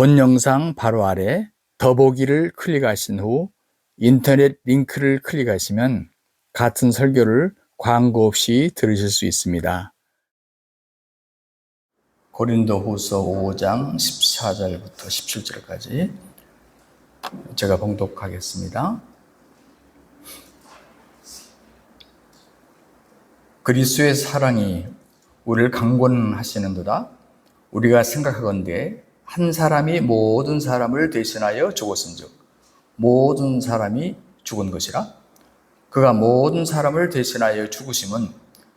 본 영상 바로 아래 더보기를 클릭하신 후 인터넷 링크를 클릭하시면 같은 설교를 광고 없이 들으실 수 있습니다. 고린도후서 5장 14절부터 17절까지 제가 봉독하겠습니다. 그리스도의 사랑이 우리를 강권하시는도다. 우리가 생각하건대 한 사람이 모든 사람을 대신하여 죽었은즉 모든 사람이 죽은 것이라. 그가 모든 사람을 대신하여 죽으심은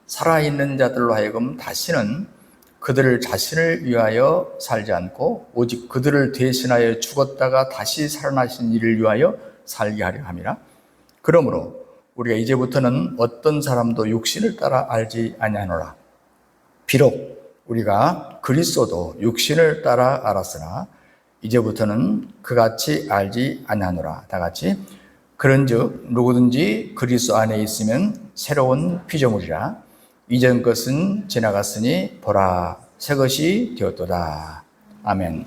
살아있는 자들로 하여금 다시는 그들을 자신을 위하여 살지 않고 오직 그들을 대신하여 죽었다가 다시 살아나신 이를 위하여 살게 하려 함이라. 그러므로 우리가 이제부터는 어떤 사람도 육신을 따라 알지 아니하노라. 비록 우리가 그리스도도 육신을 따라 알았으나 이제부터는 그같이 알지 아니하노라. 다 같이 그런즉 누구든지 그리스도 안에 있으면 새로운 피조물이라. 이전 것은 지나갔으니 보라 새 것이 되었도다. 아멘.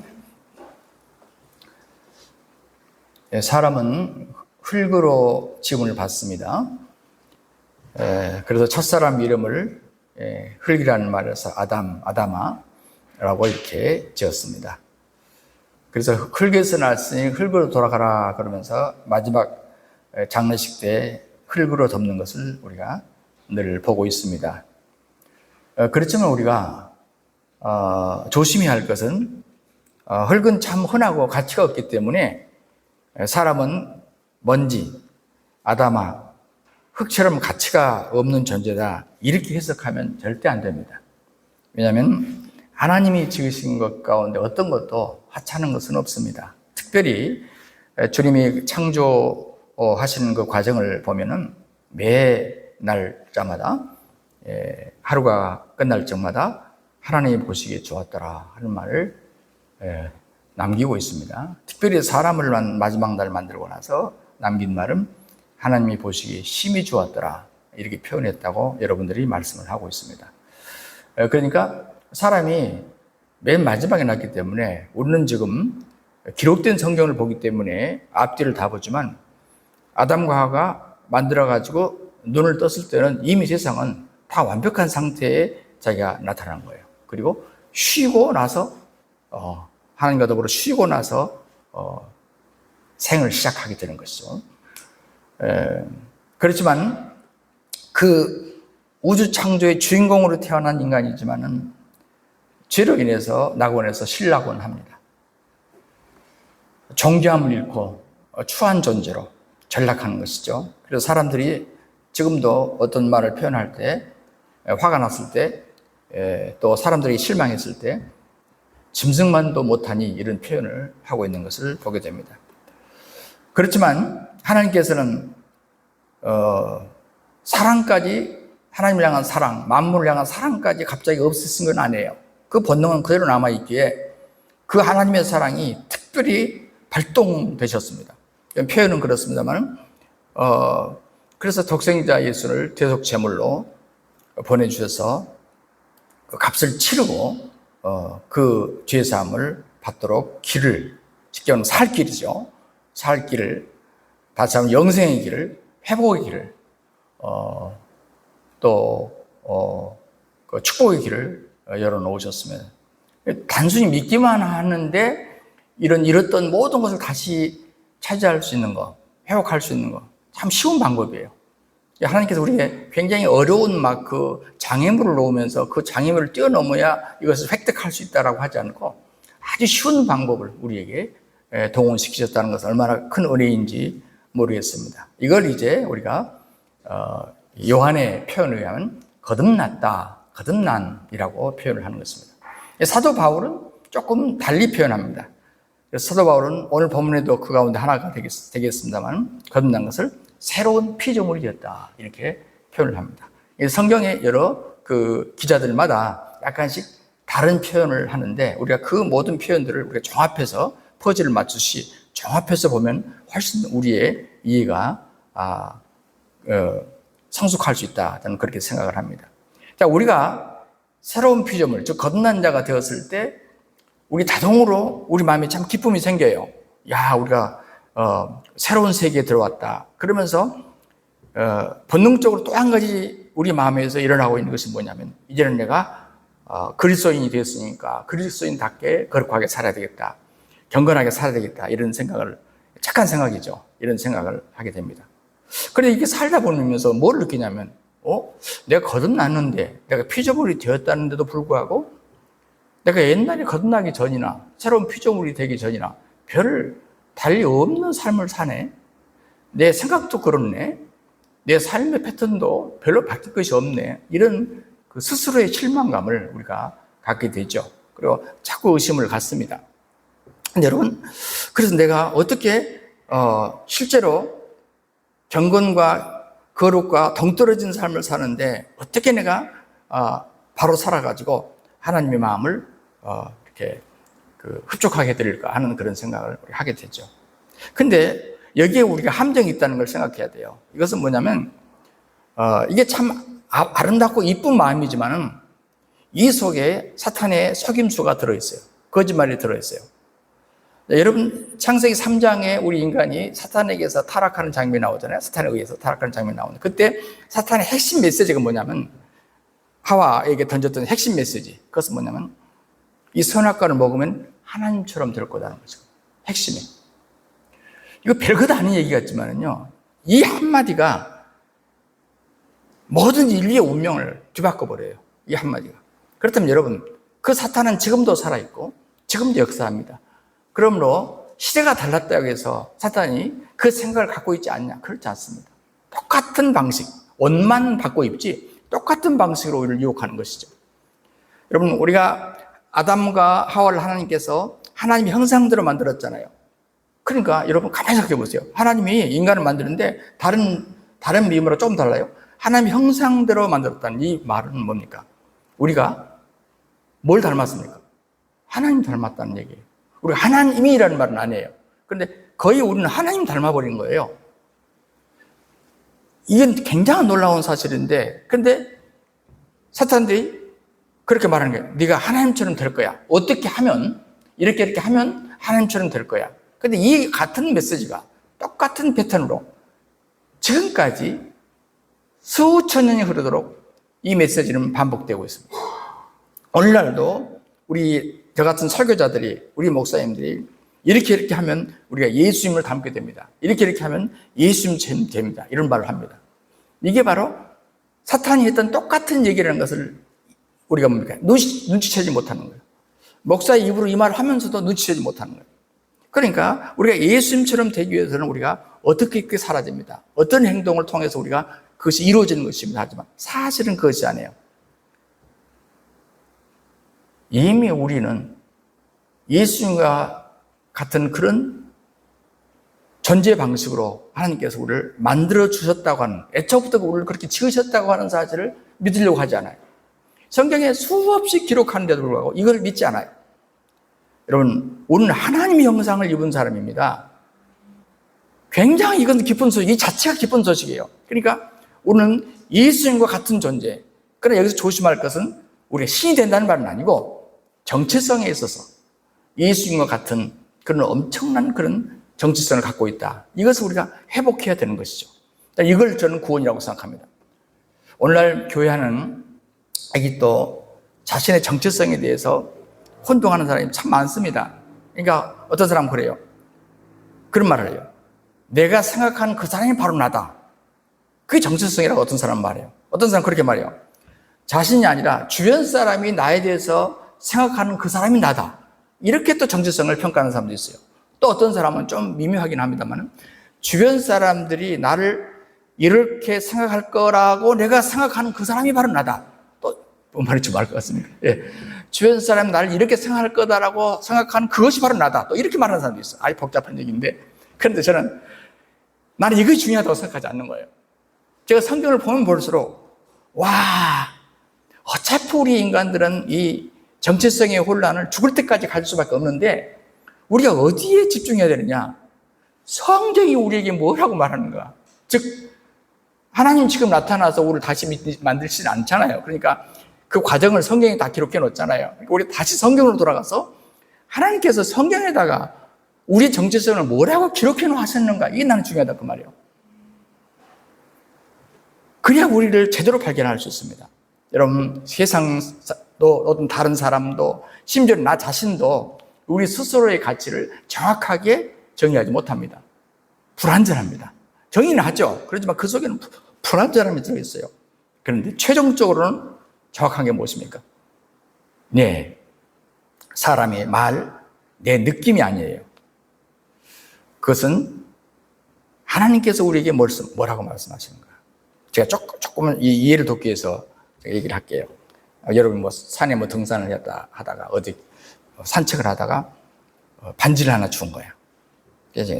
사람은 흙으로 지음을 받습니다. 그래서 첫사람 이름을 흙이라는 말에서 아담아라고 이렇게 지었습니다. 그래서 흙에서 났으니 흙으로 돌아가라 그러면서 마지막 장례식 때 흙으로 덮는 것을 우리가 늘 보고 있습니다. 그렇지만 우리가 조심해야 할 것은 흙은 참 흔하고 가치가 없기 때문에 사람은 먼지, 아담아, 흙처럼 가치가 없는 존재다 이렇게 해석하면 절대 안 됩니다. 왜냐하면 하나님이 지으신 것 가운데 어떤 것도 하찮은 것은 없습니다. 특별히 주님이 창조하시는 그 과정을 보면은 매 날짜마다 하루가 끝날 적마다 하나님이 보시기에 좋았더라 하는 말을 남기고 있습니다. 특별히 사람을 마지막 날 만들고 나서 남긴 말은 하나님이 보시기에 심히 좋았더라 이렇게 표현했다고 여러분들이 말씀을 하고 있습니다. 그러니까 사람이 맨 마지막에 났기 때문에 우리는 지금 기록된 성경을 보기 때문에 앞뒤를 다 보지만 아담과 하와가 만들어가지고 눈을 떴을 때는 이미 세상은 다 완벽한 상태에 자기가 나타난 거예요. 그리고 쉬고 나서 하나님과 더불어 쉬고 나서 생을 시작하게 되는 것이죠. 그렇지만 그 우주 창조의 주인공으로 태어난 인간이지만은 죄로 인해서 낙원에서 실낙원합니다. 존귀함을 잃고 추한 존재로 전락하는 것이죠. 그래서 사람들이 지금도 어떤 말을 표현할 때 화가 났을 때 또 사람들이 실망했을 때 짐승만도 못하니 이런 표현을 하고 있는 것을 보게 됩니다. 그렇지만 하나님께서는 사랑까지 하나님을 향한 사랑, 만물을 향한 사랑까지 갑자기 없애신 건 아니에요. 그 본능은 그대로 남아있기에 그 하나님의 사랑이 특별히 발동되셨습니다. 표현은 그렇습니다만 그래서 독생자 예수를 대속 제물로 보내주셔서 그 값을 치르고 그 죄사함을 받도록 길을, 쉽게 말하면 살 길이죠. 살 길을, 다시 한번 영생의 길을, 회복의 길을, 그 축복의 길을 열어놓으셨으면 단순히 믿기만 하는데 잃었던 모든 것을 다시 차지할 수 있는 거, 회복할 수 있는 거 참 쉬운 방법이에요. 하나님께서 우리에게 굉장히 어려운 그 장애물을 놓으면서 그 장애물을 뛰어넘어야 이것을 획득할 수 있다라고 하지 않고 아주 쉬운 방법을 우리에게 동원시키셨다는 것은 얼마나 큰 은혜인지 모르겠습니다. 이걸 이제 우리가 요한의 표현에 의하면 거듭났다, 거듭난이라고 표현을 하는 것입니다. 사도 바울은 조금 달리 표현합니다. 그래서 사도 바울은 오늘 본문에도 그 가운데 하나가 되겠습니다만 거듭난 것을 새로운 피조물이 되었다 이렇게 표현을 합니다. 성경의 여러 그 기자들마다 약간씩 다른 표현을 하는데 우리가 그 모든 표현들을 우리가 종합해서 퍼즐을 맞추시 종합해서 보면 훨씬 우리의 이해가 성숙할 수 있다 저는 그렇게 생각을 합니다. 자, 우리가 새로운 피조물, 즉 거듭난 자가 되었을 때 우리 자동으로 우리 마음에 참 기쁨이 생겨요. 야, 우리가 새로운 세계에 들어왔다. 그러면서 본능적으로 또 한 가지 우리 마음에서 일어나고 있는 것이 뭐냐면, 이제는 내가 그리스도인이 되었으니까 그리스도인답게 거룩하게 살아야 되겠다, 경건하게 살아야 되겠다, 이런 생각을, 착한 생각이죠. 이런 생각을 하게 됩니다. 그런데 이게 살다 보면서 뭘 느끼냐면, 내가 거듭났는데, 내가 피조물이 되었다는데도 불구하고 내가 옛날에 거듭나기 전이나 새로운 피조물이 되기 전이나 별 달리 없는 삶을 사네. 내 생각도 그렇네. 내 삶의 패턴도 별로 바뀔 것이 없네. 이런 그 스스로의 실망감을 우리가 갖게 되죠. 그리고 자꾸 의심을 갖습니다. 근데 여러분, 그래서 내가 어떻게 실제로 경건과 거룩과 동떨어진 삶을 사는데 어떻게 내가 바로 살아가지고 하나님의 마음을 이렇게 흡족하게 드릴까 하는 그런 생각을 하게 되죠. 근데 여기에 우리가 함정이 있다는 걸 생각해야 돼요. 이것은 뭐냐면 이게 참 아름답고 이쁜 마음이지만은 이 속에 사탄의 속임수가 들어있어요. 거짓말이 들어있어요. 여러분, 창세기 3장에 우리 인간이 사탄에게서 타락하는 장면이 나오잖아요. 사탄에 의해서 타락하는 장면이 나오는데, 그때 사탄의 핵심 메시지가 뭐냐면, 하와에게 던졌던 핵심 메시지, 그것은 뭐냐면 이 선악과를 먹으면 하나님처럼 될 거다는 거죠. 핵심이. 이거 별것 아닌 얘기 같지만은요, 이 한마디가 모든 인류의 운명을 뒤바꿔버려요. 이 한마디가. 그렇다면 여러분, 그 사탄은 지금도 살아있고 지금도 역사합니다. 그러므로 시대가 달랐다고 해서 사탄이 그 생각을 갖고 있지 않냐? 그렇지 않습니다. 똑같은 방식, 옷만 바꿔 입지 똑같은 방식으로 우리를 유혹하는 것이죠. 여러분, 우리가 아담과 하와를 하나님께서 하나님의 형상대로 만들었잖아요. 그러니까 여러분 가만히 생각해 보세요. 하나님이 인간을 만드는데 다른 미음으로 조금 달라요. 하나님의 형상대로 만들었다는 이 말은 뭡니까? 우리가 뭘 닮았습니까? 하나님 닮았다는 얘기예요. 우리가 하나님이라는 말은 아니에요. 그런데 거의 우리는 하나님 닮아버린 거예요. 이건 굉장히 놀라운 사실인데, 근데 사탄들이 그렇게 말하는 거예요. 네가 하나님처럼 될 거야. 어떻게 하면, 이렇게 하면 하나님처럼 될 거야. 근데 이 같은 메시지가 똑같은 패턴으로 지금까지 수천 년이 흐르도록 이 메시지는 반복되고 있습니다. 오늘날도 저 같은 설교자들이, 우리 목사님들이 이렇게 하면 우리가 예수님을 닮게 됩니다. 이렇게 하면 예수님처럼 됩니다. 이런 말을 합니다. 이게 바로 사탄이 했던 똑같은 얘기라는 것을 우리가 뭡니까? 눈치채지 못하는 거예요. 목사의 입으로 이 말을 하면서도 눈치채지 못하는 거예요. 그러니까 우리가 예수님처럼 되기 위해서는 우리가 어떻게 살아야 됩니다. 어떤 행동을 통해서 우리가 그것이 이루어지는 것입니다. 하지만 사실은 그것이 아니에요. 이미 우리는 예수님과 같은 그런 존재 방식으로 하나님께서 우리를 만들어 주셨다고 하는, 애초부터 우리를 그렇게 지으셨다고 하는 사실을 믿으려고 하지 않아요. 성경에 수없이 기록하는데도 불구하고 이걸 믿지 않아요. 여러분, 우리는 하나님의 형상을 입은 사람입니다. 굉장히 이건 기쁜 소식, 이 자체가 기쁜 소식이에요. 그러니까 우리는 예수님과 같은 존재. 그러나 여기서 조심할 것은 우리가 신이 된다는 말은 아니고 정체성에 있어서 예수님과 같은 그런 엄청난 그런 정체성을 갖고 있다. 이것을 우리가 회복해야 되는 것이죠. 이걸 저는 구원이라고 생각합니다. 오늘날 교회하는 또 자신의 정체성에 대해서 혼동하는 사람이 참 많습니다. 그러니까 어떤 사람은 그래요. 그런 말을 해요. 내가 생각하는 그 사람이 바로 나다. 그게 정체성이라고 어떤 사람은 말해요. 어떤 사람은 그렇게 말해요. 자신이 아니라 주변 사람이 나에 대해서 생각하는 그 사람이 나다. 이렇게 또 정체성을 평가하는 사람도 있어요. 또 어떤 사람은 좀 미묘하긴 합니다만 주변 사람들이 나를 이렇게 생각할 거라고 내가 생각하는 그 사람이 바로 나다. 또 말이 좀 알 것 같습니다. 예. 주변 사람이 나를 이렇게 생각할 거다라고 생각하는 그것이 바로 나다. 또 이렇게 말하는 사람도 있어요. 아주 복잡한 얘기인데, 그런데 저는 나는 이것이 중요하다고 생각하지 않는 거예요. 제가 성경을 보면 볼수록 어차피 우리 인간들은 이 정체성의 혼란을 죽을 때까지 가질 수밖에 없는데 우리가 어디에 집중해야 되느냐? 성경이 우리에게 뭐라고 말하는가? 즉 하나님 지금 나타나서 우리를 다시 만들지는 않잖아요. 그러니까 그 과정을 성경에 다 기록해 놓잖아요. 우리 다시 성경으로 돌아가서 하나님께서 성경에다가 우리 정체성을 뭐라고 기록해 놓으셨는가? 이게 나는 중요하다 그 말이에요. 그래야 우리를 제대로 발견할 수 있습니다. 여러분, 세상도 어떤 다른 사람도 심지어 나 자신도 우리 스스로의 가치를 정확하게 정의하지 못합니다. 불완전합니다. 정의는 하죠. 그렇지만 그 속에는 불완전함이 들어있어요. 그런데 최종적으로는 정확한 게 무엇입니까? 네, 사람의 말, 내 느낌이 아니에요. 그것은 하나님께서 우리에게 뭐라고 말씀하시는 거예요. 제가 조금은 이해를 돕기 위해서 제가 얘기를 할게요. 여러분 산에 등산을 하다가 어디 산책을 하다가 반지를 하나 주운 거야. 그래서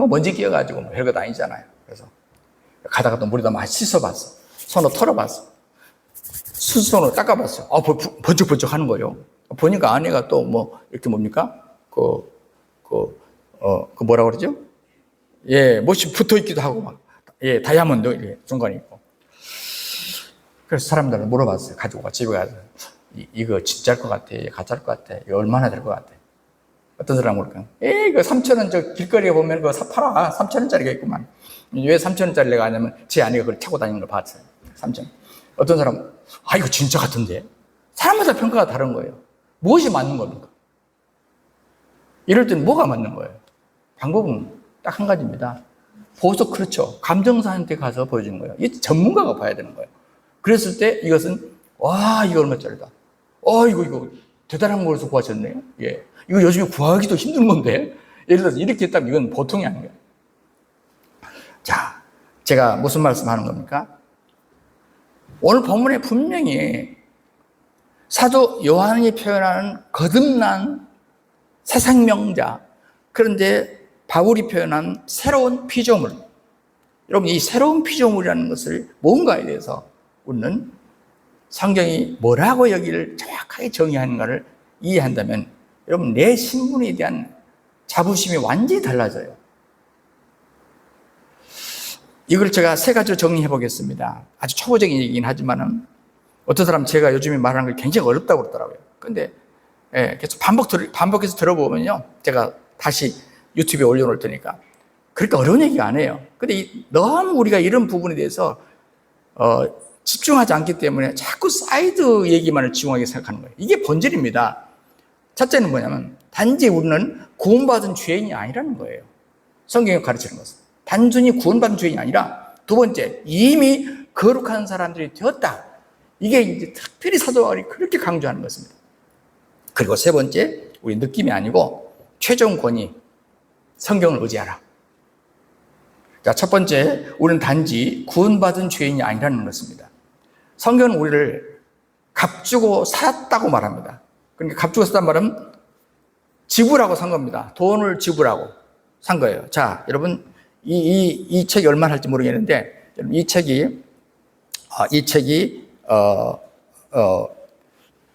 먼지 끼어가지고 별것 아니잖아요. 그래서 가다가 또 물에다 많이 씻어봤어. 손으로 털어봤어. 손으로 닦아봤어. 번쩍번쩍 하는 거예요. 보니까 안에가 또 이렇게 뭡니까? 뭐라 그러죠? 예, 못이 붙어 있기도 하고 다이아몬드 이렇게 중간에 있고. 그래서 사람들은 물어봤어요. 가지고 집에 가서 이거 진짜일 것 같아, 가짜일 것 같아, 이거 얼마나 될 것 같아. 어떤 사람은 그럴까? 그 3,000원 저 길거리에 보면 그거 팔아. 3,000원짜리가 있구만. 왜 3,000원짜리 내가 하냐면 제 아내가 그걸 타고 다니는 걸 봤어요. 3,000원. 어떤 사람은 이거 진짜 같은데. 사람마다 평가가 다른 거예요. 무엇이 맞는 겁니까? 이럴 때는 뭐가 맞는 거예요? 방법은 딱 한 가지입니다. 보석, 그렇죠. 감정사한테 가서 보여주는 거예요. 이 전문가가 봐야 되는 거예요. 그랬을 때 이것은 이거 얼마짜리다. 이거 대단한 거에서 구하셨네요. 예. 이거 요즘에 구하기도 힘든 건데. 예를 들어서 이렇게 했다면 이건 보통이 아니에요. 자, 제가 무슨 말씀하는 겁니까? 오늘 본문에 분명히 사도 요한이 표현하는 거듭난 새 생명자, 그런데 바울이 표현한 새로운 피조물. 여러분, 이 새로운 피조물이라는 것을 뭔가에 대해서 우리는 성경이 뭐라고 여기를 정확하게 정의하는가를 이해한다면 여러분, 내 신분에 대한 자부심이 완전히 달라져요. 이걸 제가 세 가지로 정리해 보겠습니다. 아주 초보적인 얘기긴 하지만은 어떤 사람 제가 요즘에 말하는 게 굉장히 어렵다고 그러더라고요. 근데 계속 반복해서 들어보면요, 제가 다시 유튜브에 올려놓을 테니까 그렇게 어려운 얘기가 아니에요. 근데 너무 우리가 이런 부분에 대해서 집중하지 않기 때문에 자꾸 사이드 얘기만을 지용하게 생각하는 거예요. 이게 본질입니다. 첫째는 뭐냐면 단지 우리는 구원받은 죄인이 아니라는 거예요. 성경이 가르치는 것은 단순히 구원받은 죄인이 아니라, 두 번째, 이미 거룩한 사람들이 되었다. 이게 이제 특별히 사도 바울이 그렇게 강조하는 것입니다. 그리고 세 번째, 우리 느낌이 아니고 최종 권위, 성경을 의지하라. 자, 첫 번째, 우리는 단지 구원받은 죄인이 아니라는 것입니다. 성경은 우리를 값주고 샀다고 말합니다. 그러니까 값주고 샀단 말은 지불하고 산 겁니다. 돈을 지불하고 산 거예요. 자, 여러분, 이 책이 얼마나 할지 모르겠는데, 이 책이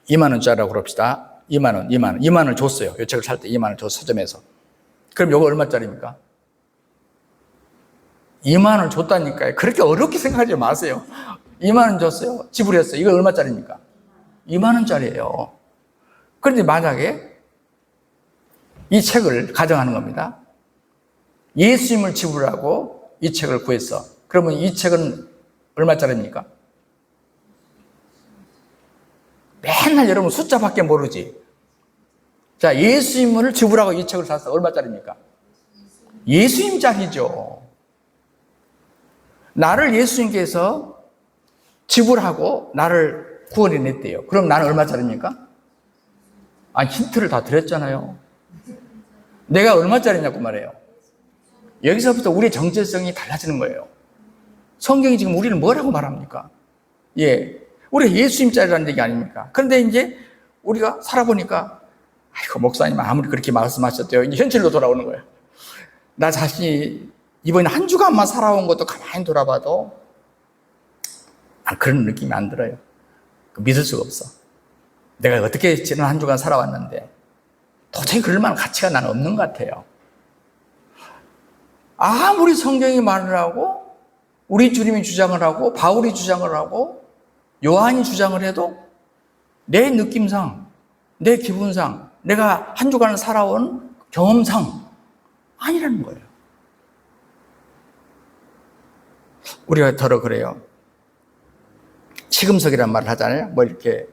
2만 원짜리라고 그럽시다. 2만 원을 줬어요. 이 책을 살 때 2만 원 줬어, 서점에서. 그럼 이거 얼마짜리입니까? 2만 원 줬다니까요. 그렇게 어렵게 생각하지 마세요. 2만 원 줬어요. 지불했어요. 이거 얼마짜리입니까? 2만 원짜리예요. 그런데 만약에 이 책을 가정하는 겁니다. 예수님을 지불하고 이 책을 구했어. 그러면 이 책은 얼마짜리입니까? 맨날 여러분 숫자밖에 모르지. 자, 예수님을 지불하고 이 책을 샀어. 얼마짜리입니까? 예수님짜리죠. 나를 예수님께서 지불하고 나를 구원해 냈대요. 그럼 나는 얼마짜리입니까? 힌트를 다 드렸잖아요. 내가 얼마짜리냐고 말해요. 여기서부터 우리의 정체성이 달라지는 거예요. 성경이 지금 우리를 뭐라고 말합니까? 우리가 예수님짜리라는 얘기 아닙니까? 그런데 이제 우리가 살아보니까, 목사님 아무리 그렇게 말씀하셨대요. 이제 현실로 돌아오는 거예요. 나 자신이 이번에 한 주간만 살아온 것도 가만히 돌아봐도 그런 느낌이 안 들어요. 믿을 수가 없어. 내가 어떻게 지난 한 주간 살아왔는데 도저히 그럴 만한 가치가 나는 없는 것 같아요. 아무리 성경이 말을 하고 우리 주님이 주장을 하고 바울이 주장을 하고 요한이 주장을 해도 내 느낌상, 내 기분상 내가 한 주간 살아온 경험상 아니라는 거예요. 우리가 더러 그래요. 시금석이란 말을 하잖아요. 뭐 이렇게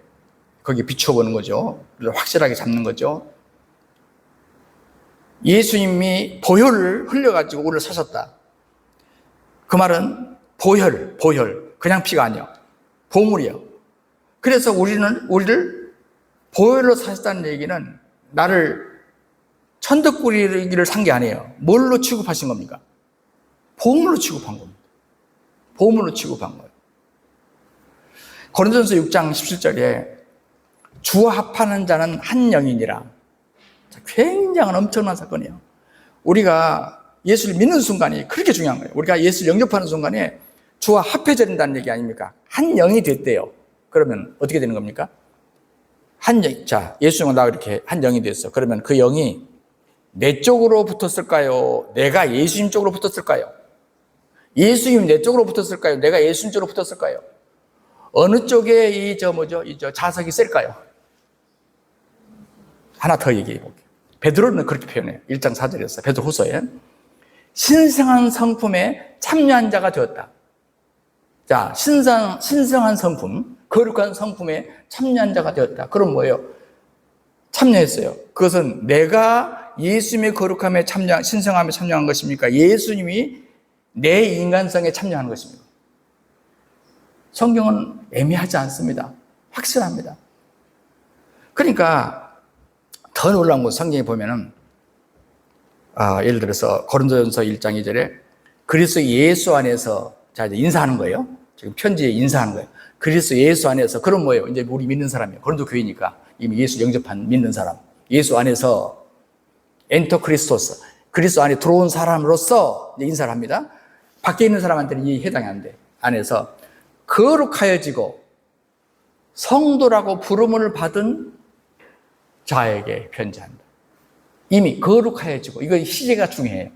거기 비춰보는 거죠. 확실하게 잡는 거죠. 예수님이 보혈을 흘려가지고 우리를 사셨다. 그 말은 보혈, 그냥 피가 아니야. 보물이요. 그래서 우리를 보혈로 사셨다는 얘기는 나를 천덕꾸러기를 산 게 아니에요. 뭘로 취급하신 겁니까? 보물로 취급한 겁니다. 보물로 취급한 거예요. 고린도전서 6장 17절에 주와 합하는 자는 한 영이니라. 굉장한 엄청난 사건이에요. 우리가 예수를 믿는 순간이 그렇게 중요한 거예요. 우리가 예수를 영접하는 순간에 주와 합해져야 된다는 얘기 아닙니까? 한 영이 됐대요. 그러면 어떻게 되는 겁니까? 자, 예수님과 나 이렇게 한 영이 됐어. 그러면 그 영이 내 쪽으로 붙었을까요? 내가 예수님 쪽으로 붙었을까요? 예수님 내 쪽으로 붙었을까요? 내가 예수님 쪽으로 붙었을까요? 어느 쪽에 자석이 셀까요? 하나 더 얘기해 볼게요. 베드로는 그렇게 표현해요. 1장 4절에서 베드로 후서에 신성한 성품에 참여한 자가 되었다. 자, 신성한 성품, 거룩한 성품에 참여한 자가 되었다. 그럼 뭐예요? 참여했어요. 그것은 내가 예수님의 거룩함에 신성함에 참여한 것입니까? 예수님이 내 인간성에 참여한 것입니다. 성경은 애매하지 않습니다. 확실합니다. 그러니까 더 놀라운 건 성경에 보면은 예를 들어서 고린도전서 1장 2절에 그리스도 예수 안에서 자 이제 인사하는 거예요. 지금 편지에 인사하는 거예요. 그리스도 예수 안에서 그럼 뭐예요? 이제 우리 믿는 사람이에요. 고린도 교회니까 이미 예수 영접한 믿는 사람. 예수 안에서 엔터 크리스토스 그리스도 안에 들어온 사람으로서 이제 인사를 합니다. 밖에 있는 사람한테는 이 해당이 안 돼. 안에서 거룩하여지고 성도라고 부름을 받은 자에게 편지한다. 이미 거룩하여지고 이거 시제가 중요해요.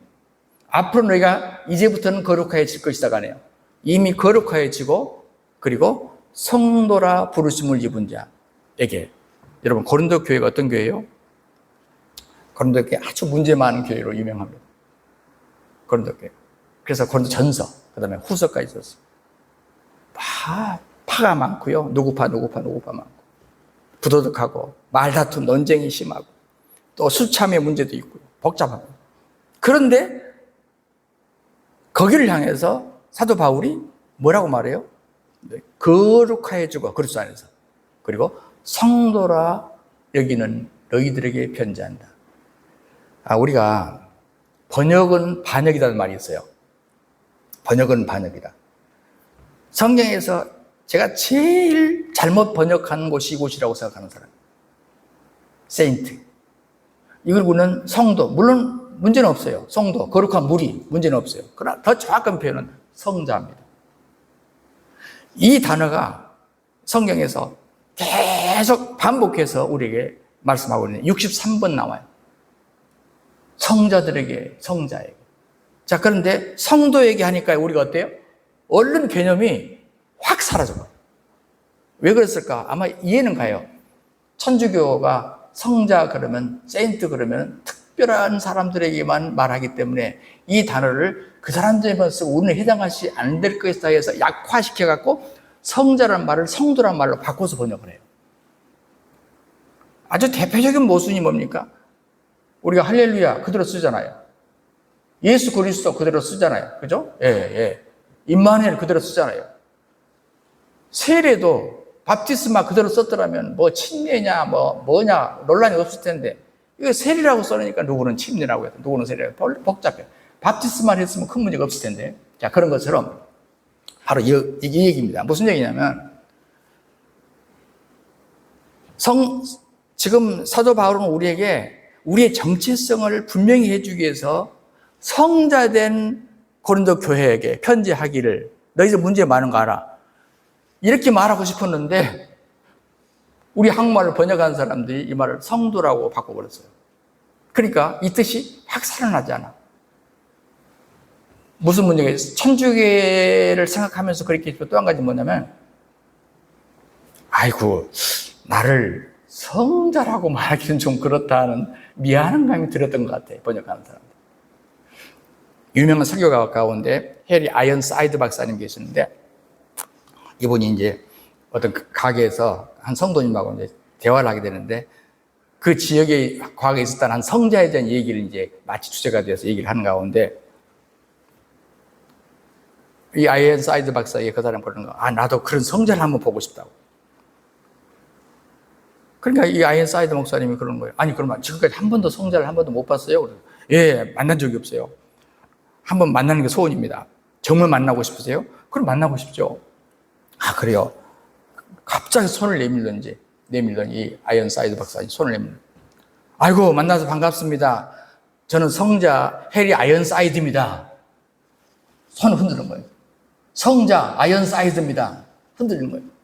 앞으로 너희가 이제부터는 거룩하여질 것이다가 아니에요. 이미 거룩하여지고 그리고 성도라 부르심을 입은 자에게. 여러분 고린도 교회가 어떤 교회예요? 고린도 교회 아주 문제 많은 교회로 유명합니다. 고린도 교회. 그래서 고린도 전서 그다음에 후서까지 있었어요. 파가 많고요. 누구파 많고 부도덕하고 말다툼 논쟁이 심하고 또 수참의 문제도 있고요. 복잡하고. 그런데 거기를 향해서 사도 바울이 뭐라고 말해요? 거룩하여지고 그리스도 안에서 그리고 성도라 여기는 너희들에게 편지한다. 우리가 번역은 반역이라는 말이 있어요. 번역은 반역이다. 성경에서 제가 제일 잘못 번역한 곳이 이곳이라고 생각하는 사람. 세인트. 이걸로는 성도. 물론 문제는 없어요. 성도, 거룩한 무리 문제는 없어요. 그러나 더 정확한 표현은 성자입니다. 이 단어가 성경에서 계속 반복해서 우리에게 말씀하고 있는 63번 나와요. 성자들에게, 성자에게. 자, 그런데 성도에게 하니까 우리가 어때요? 얼른 개념이 확 사라져요. 왜 그랬을까? 아마 이해는 가요. 천주교가 성자 그러면, 세인트 그러면 특별한 사람들에게만 말하기 때문에 이 단어를 그 사람들에만 쓰고 우리는 해당하지 안 될 것이다 해서 약화시켜갖고 성자라는 말을 성도라는 말로 바꿔서 번역을 해요. 아주 대표적인 모순이 뭡니까? 우리가 할렐루야 그대로 쓰잖아요. 예수 그리스도 그대로 쓰잖아요. 그죠? 예. 임마누엘 그대로 쓰잖아요. 세례도 밥티스마 그대로 썼더라면 뭐 침례냐 뭐냐 논란이 없을 텐데 이거 세례라고 써놓으니까 누구는 침례라고 해서 누구는 세례라고 복잡해. 밥티스마를 했으면 큰 문제가 없을 텐데. 자, 그런 것처럼 바로 이 얘기입니다. 무슨 얘기냐면 지금 사도 바울은 우리에게 우리의 정체성을 분명히 해주기 위해서 성자된 고린도 교회에게 편지하기를 너희들 문제 많은 거 알아. 이렇게 말하고 싶었는데 우리 한국말을 번역한 사람들이 이 말을 성도라고 바꿔버렸어요. 그러니까 이 뜻이 확 살아나지 않아. 무슨 문제가 있어? 천주교를 생각하면서 그렇게 또 한 가지 뭐냐면 아이고 나를 성자라고 말하기는 좀 그렇다는 미안한 감이 들었던 것 같아요. 번역하는 사람들. 유명한 설교가 가운데 해리 아이언사이드 박사님 계시는데, 이분이 이제 어떤 가게에서 한 성도님하고 이제 대화를 하게 되는데, 그 지역에 과거에 있었던 한 성자에 대한 얘기를 이제 마치 주제가 되어서 얘기를 하는 가운데, 이 아이언사이드 박사에게 그 사람 그러는 거, 나도 그런 성자를 한번 보고 싶다고. 그러니까 이 아이언사이드 목사님이 그러는 거예요. 아니, 그러면 지금까지 한 번도 성자를 한 번도 못 봤어요? 그래서, 예, 만난 적이 없어요. 한번 만나는 게 소원입니다. 정말 만나고 싶으세요? 그럼 만나고 싶죠. 그래요. 갑자기 손을 내밀더니 이 아이언사이드 박사님 손을 내밀더니, 아이고, 만나서 반갑습니다. 저는 성자 해리 아이언사이드입니다. 손을 흔드는 거예요. 성자 아이언사이드입니다. 흔들리는 거예요.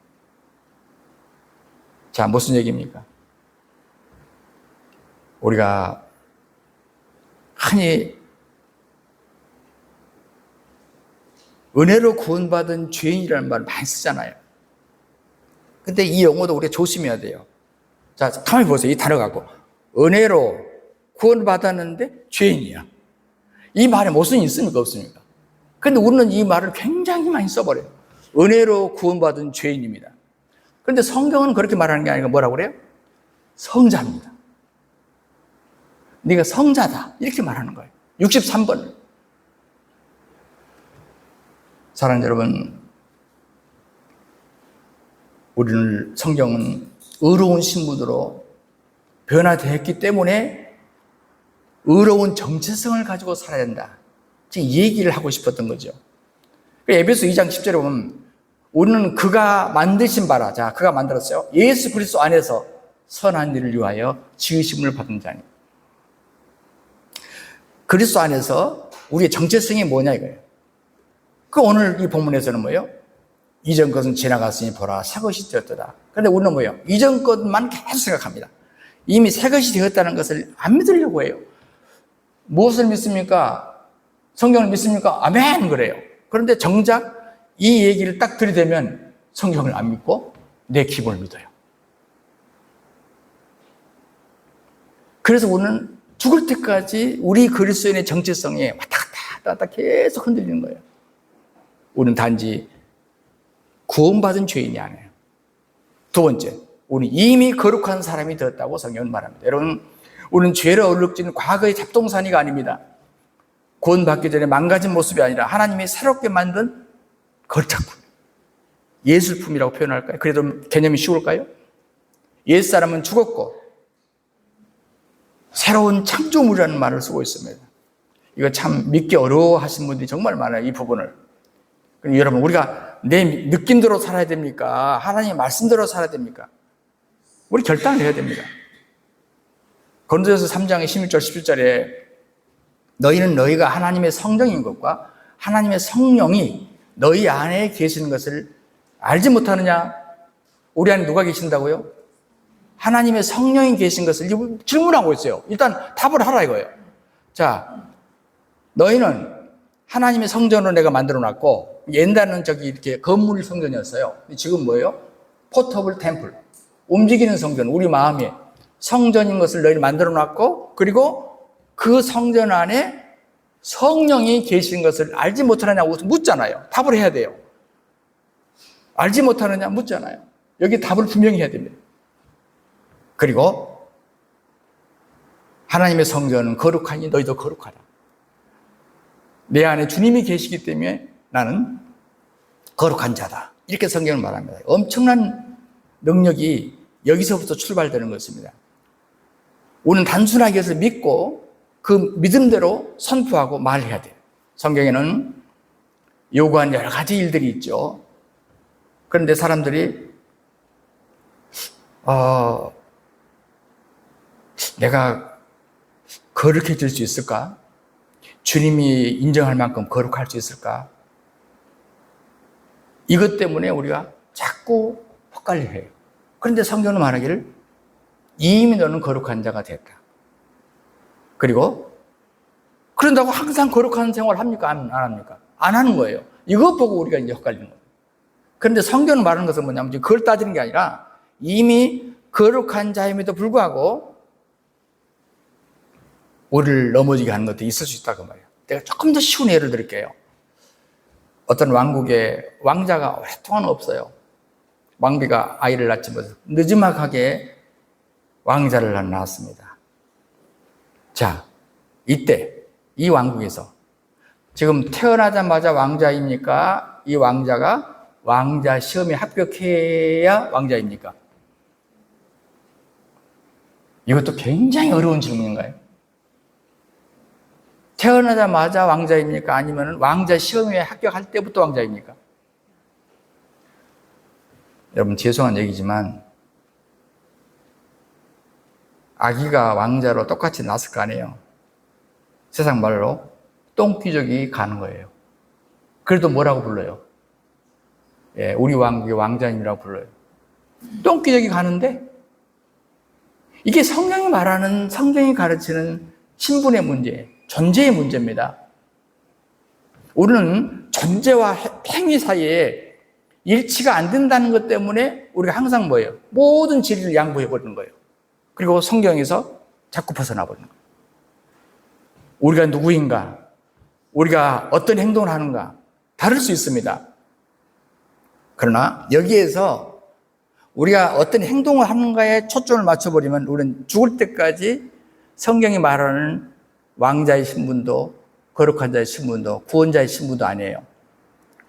자, 무슨 얘기입니까? 우리가 흔히 은혜로 구원받은 죄인이라는 말을 많이 쓰잖아요. 근데 이 용어도 우리가 조심해야 돼요. 자, 가만히 보세요. 이 단어 갖고. 은혜로 구원받았는데 죄인이야. 이 말에 모순이 있습니까? 없습니까? 근데 우리는 이 말을 굉장히 많이 써버려요. 은혜로 구원받은 죄인입니다. 그런데 성경은 그렇게 말하는 게 아니라 뭐라고 그래요? 성자입니다. 네가 성자다. 이렇게 말하는 거예요. 63번. 사랑하는 여러분, 우리는 성경은 의로운 신분으로 변화되었기 때문에 의로운 정체성을 가지고 살아야 된다. 지금 이 얘기를 하고 싶었던 거죠. 에베소 2장 10절에 보면 우리는 그가 만드신 바라. 자, 그가 만들었어요. 예수 그리스도 안에서 선한 일을 위하여 지으심을 받은 자니. 그리스도 안에서 우리의 정체성이 뭐냐 이거예요. 그 오늘 이 본문에서는 뭐예요? 이전 것은 지나갔으니 보라 새 것이 되었다. 그런데 우리는 뭐예요? 이전 것만 계속 생각합니다. 이미 새 것이 되었다는 것을 안 믿으려고 해요. 무엇을 믿습니까? 성경을 믿습니까? 아멘 그래요. 그런데 정작 이 얘기를 딱 들이대면 성경을 안 믿고 내 기분을 믿어요. 그래서 우리는 죽을 때까지 우리 그리스도인의 정체성에 왔다 갔다 계속 흔들리는 거예요. 우리는 단지 구원받은 죄인이 아니에요. 두 번째, 우리는 이미 거룩한 사람이 되었다고 성경은 말합니다. 여러분, 우리는 죄를 얼룩진 과거의 잡동사니가 아닙니다. 구원받기 전에 망가진 모습이 아니라 하나님이 새롭게 만든 거룩작품, 예술품이라고 표현할까요? 그래도 개념이 쉬울까요? 옛사람은 죽었고 새로운 창조물이라는 말을 쓰고 있습니다. 이거 참 믿기 어려워하시는 분들이 정말 많아요, 이 부분을. 여러분, 우리가 내 느낌대로 살아야 됩니까? 하나님의 말씀대로 살아야 됩니까? 우리 결단을 해야 됩니다. 고린도전서 3장의 16절 17절에 너희는 너희가 하나님의 성령인 것과 하나님의 성령이 너희 안에 계시는 것을 알지 못하느냐? 우리 안에 누가 계신다고요? 하나님의 성령이 계신 것을 질문하고 있어요. 일단 답을 하라 이거예요. 자, 너희는 하나님의 성전으로 내가 만들어 놨고, 옛날에는 저기 이렇게 건물 성전이었어요. 지금 뭐예요? 포터블 템플. 움직이는 성전, 우리 마음에 성전인 것을 너희를 만들어 놨고, 그리고 그 성전 안에 성령이 계신 것을 알지 못하느냐고 묻잖아요. 답을 해야 돼요. 알지 못하느냐 묻잖아요. 여기 답을 분명히 해야 됩니다. 그리고 하나님의 성전은 거룩하니 너희도 거룩하다. 내 안에 주님이 계시기 때문에 나는 거룩한 자다. 이렇게 성경을 말합니다. 엄청난 능력이 여기서부터 출발되는 것입니다. 우리는 단순하게 해서 믿고 그 믿음대로 선포하고 말해야 돼요. 성경에는 요구한 여러 가지 일들이 있죠. 그런데 사람들이 내가 거룩해질 수 있을까? 주님이 인정할 만큼 거룩할 수 있을까? 이것 때문에 우리가 자꾸 헛갈려해요. 그런데 성경은 말하기를 이미 너는 거룩한 자가 됐다. 그리고 그런다고 항상 거룩한 생활 합니까? 안 합니까? 안 하는 거예요. 이것 보고 우리가 이제 헛갈리는 거예요. 그런데 성경은 말하는 것은 뭐냐면 그걸 따지는 게 아니라 이미 거룩한 자임에도 불구하고 우리를 넘어지게 하는 것도 있을 수 있다 그 말이에요. 내가 조금 더 쉬운 예를 드릴게요. 어떤 왕국에 왕자가 오랫동안 없어요. 왕비가 아이를 낳지 못해서 늦지막하게 왕자를 낳았습니다. 자, 이때 이 왕국에서 지금 태어나자마자 왕자입니까? 이 왕자가 왕자 시험에 합격해야 왕자입니까? 이것도 굉장히 어려운 질문인가요? 태어나자마자 왕자입니까? 아니면 왕자 시험에 합격할 때부터 왕자입니까? 여러분, 죄송한 얘기지만 아기가 왕자로 똑같이 낳았을 거 아니에요. 세상 말로 똥귀족이 가는 거예요. 그래도 뭐라고 불러요? 예, 우리 왕국의 왕자님이라고 불러요. 똥귀족이 가는데 이게 성경이 말하는, 성경이 가르치는 신분의 문제, 존재의 문제입니다. 우리는 존재와 행위 사이에 일치가 안 된다는 것 때문에 우리가 항상 뭐예요? 모든 진리를 양보해버리는 거예요. 그리고 성경에서 자꾸 벗어나버리는 거예요. 우리가 누구인가? 우리가 어떤 행동을 하는가? 다를 수 있습니다. 그러나 여기에서 우리가 어떤 행동을 하는가에 초점을 맞춰버리면 우리는 죽을 때까지 성경이 말하는 왕자의 신분도 거룩한 자의 신분도 구원자의 신분도 아니에요.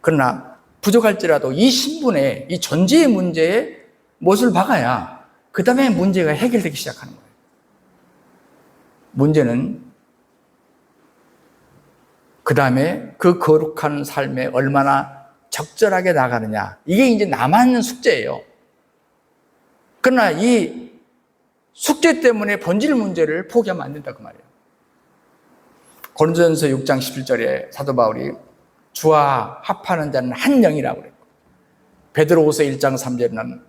그러나 부족할지라도 이 신분에, 이 존재의 문제에 못을 박아야 그 다음에 문제가 해결되기 시작하는 거예요. 문제는 그 다음에 그 거룩한 삶에 얼마나 적절하게 나가느냐. 이게 이제 남아있는 숙제예요. 그러나 이 숙제 때문에 본질 문제를 포기하면 안 된다 그 말이에요. 고린도전서 6장 11절에 사도 바울이 주와 합하는 자는 한 영이라고 그랬고, 베드로후서 1장 3절에는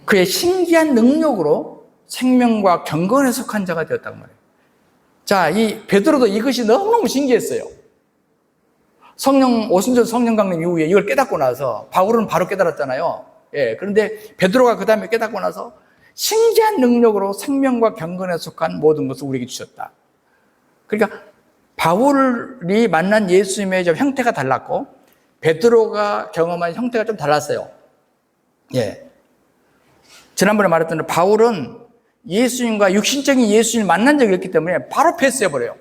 그의 신기한 능력으로 생명과 경건에 속한 자가 되었다고 말해요. 자, 이 베드로도 이것이 너무너무 신기했어요. 오순절 성령 강림 이후에 이걸 깨닫고 나서 바울은 바로 깨달았잖아요. 예, 그런데 베드로가 그 다음에 깨닫고 나서 신기한 능력으로 생명과 경건에 속한 모든 것을 우리에게 주셨다. 그러니까 바울이 만난 예수님의 좀 형태가 달랐고 베드로가 경험한 형태가 좀 달랐어요. 예. 지난번에 말했던 바울은 예수님과 육신적인 예수님을 만난 적이 없기 때문에 바로 패스해버려요.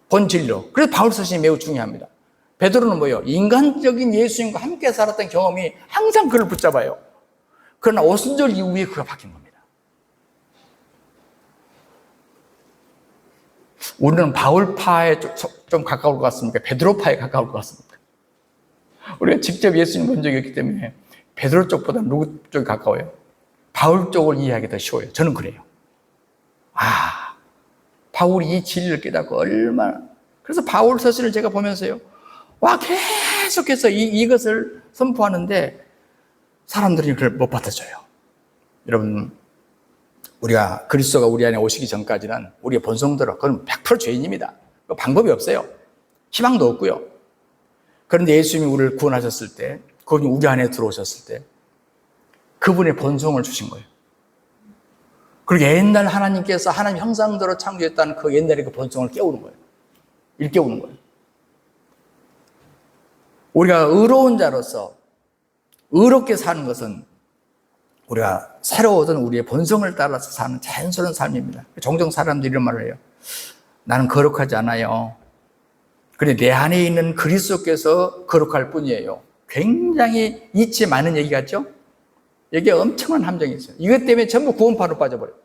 본질로. 그래서 바울 사실이 매우 중요합니다. 베드로는 뭐예요? 인간적인 예수님과 함께 살았던 경험이 항상 그를 붙잡아요. 그러나 오순절 이후에 그가 바뀐 겁니다. 우리는 바울파에 좀 가까울 것 같습니까? 베드로파에 가까울 것 같습니까? 우리가 직접 예수님 본 적이 없기 때문에 베드로 쪽보다 누구 쪽이 가까워요? 바울 쪽을 이해하기 더 쉬워요. 저는 그래요. 바울이 이 진리를 깨닫고 얼마나. 그래서 바울 서신을 제가 보면서요. 계속해서 이것을 선포하는데 사람들이 그걸 못 받아줘요. 여러분, 우리가 그리스도가 우리 안에 오시기 전까지는 우리의 본성대로 그건 100% 죄인입니다. 방법이 없어요. 희망도 없고요. 그런데 예수님이 우리를 구원하셨을 때, 그분이 우리 안에 들어오셨을 때 그분의 본성을 주신 거예요. 그리고 옛날 하나님께서 하나님 형상대로 창조했다는 그 옛날의 그 본성을 깨우는 거예요. 일깨우는 거예요. 우리가 의로운 자로서 의롭게 사는 것은 우리가 새로 얻은 우리의 본성을 따라서 사는 자연스러운 삶입니다. 종종 사람들이 이런 말을 해요. 나는 거룩하지 않아요. 그런데 내 안에 있는 그리스도께서 거룩할 뿐이에요. 굉장히 이치 많은 얘기 같죠? 여기에 엄청난 함정이 있어요. 이것 때문에 전부 구원파로 빠져버려요.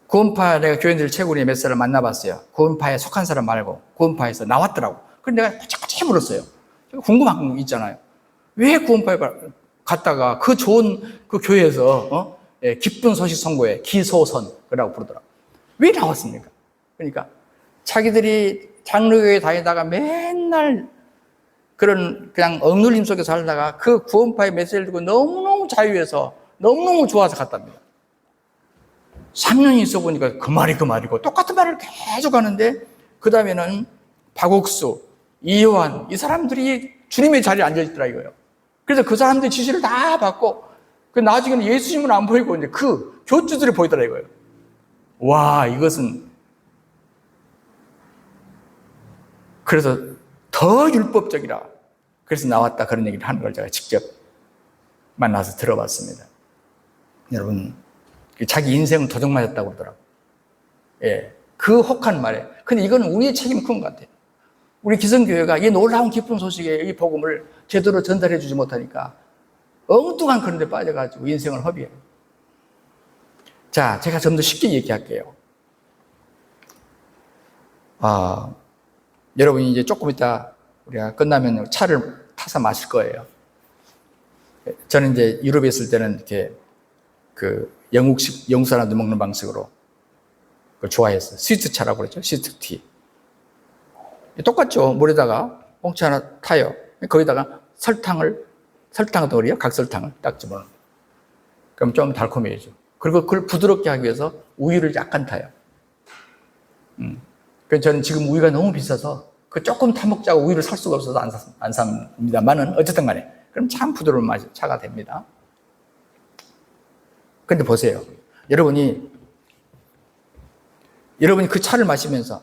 구원파, 내가 교인들 최고에 몇 사람 만나봤어요. 구원파에 속한 사람 말고 구원파에서 나왔더라고. 그런데 내가 자꾸 물었어요. 궁금한 거 있잖아요. 왜 구원파에 갔다가 그 좋은 그 교회에서 기쁜 소식 선고회 기소선이라고 부르더라고. 왜 나왔습니까? 그러니까 자기들이 장로교회 다니다가 맨날 그냥 억눌림 속에 살다가 그 구원파의 메시지를 듣고 너무너무 자유해서 너무너무 좋아서 갔답니다. 3년 있어 보니까 그 말이고 똑같은 말을 계속 하는데 그 다음에는 박옥수, 이요한 이 사람들이 주님의 자리에 앉아있더라 이거예요. 그래서 그 사람들이 지시를 다 받고, 그 나중에는 예수님은 안 보이고, 이제 그 교주들이 보이더라 이거예요. 와, 이것은, 그래서 더 율법적이라. 그래서 나왔다. 그런 얘기를 하는 걸 제가 직접 만나서 들어봤습니다. 여러분, 자기 인생은 도둑 맞았다고 그러더라고요. 예. 그 혹한 말에. 근데 이거는 우리의 책임이 큰 것 같아요. 우리 기성교회가 이 놀라운 기쁜 소식에 이 복음을 제대로 전달해 주지 못하니까 엉뚱한 그런 데 빠져가지고 인생을 허비해요. 자, 제가 좀 더 쉽게 얘기할게요. 여러분이 이제 조금 이따 우리가 끝나면 차를 타서 마실 거예요. 저는 이제 유럽에 있을 때는 이렇게 그 영국식, 영국 사람들 먹는 방식으로 그걸 좋아했어요. 스위트 차라고 그러죠. 스위트 티. 똑같죠. 물에다가 홍치 하나 타요. 거기다가 설탕 덩어리요. 각설탕을 딱 집어넣어요. 그럼 좀 달콤해지죠. 그리고 그걸 부드럽게 하기 위해서 우유를 약간 타요. 그래서 저는 지금 우유가 너무 비싸서 그 조금 타먹자고 우유를 살 수가 없어서 안 삽니다만은 어쨌든 간에 그럼 참 부드러운 맛이 차가 됩니다. 근데 보세요. 여러분이 그 차를 마시면서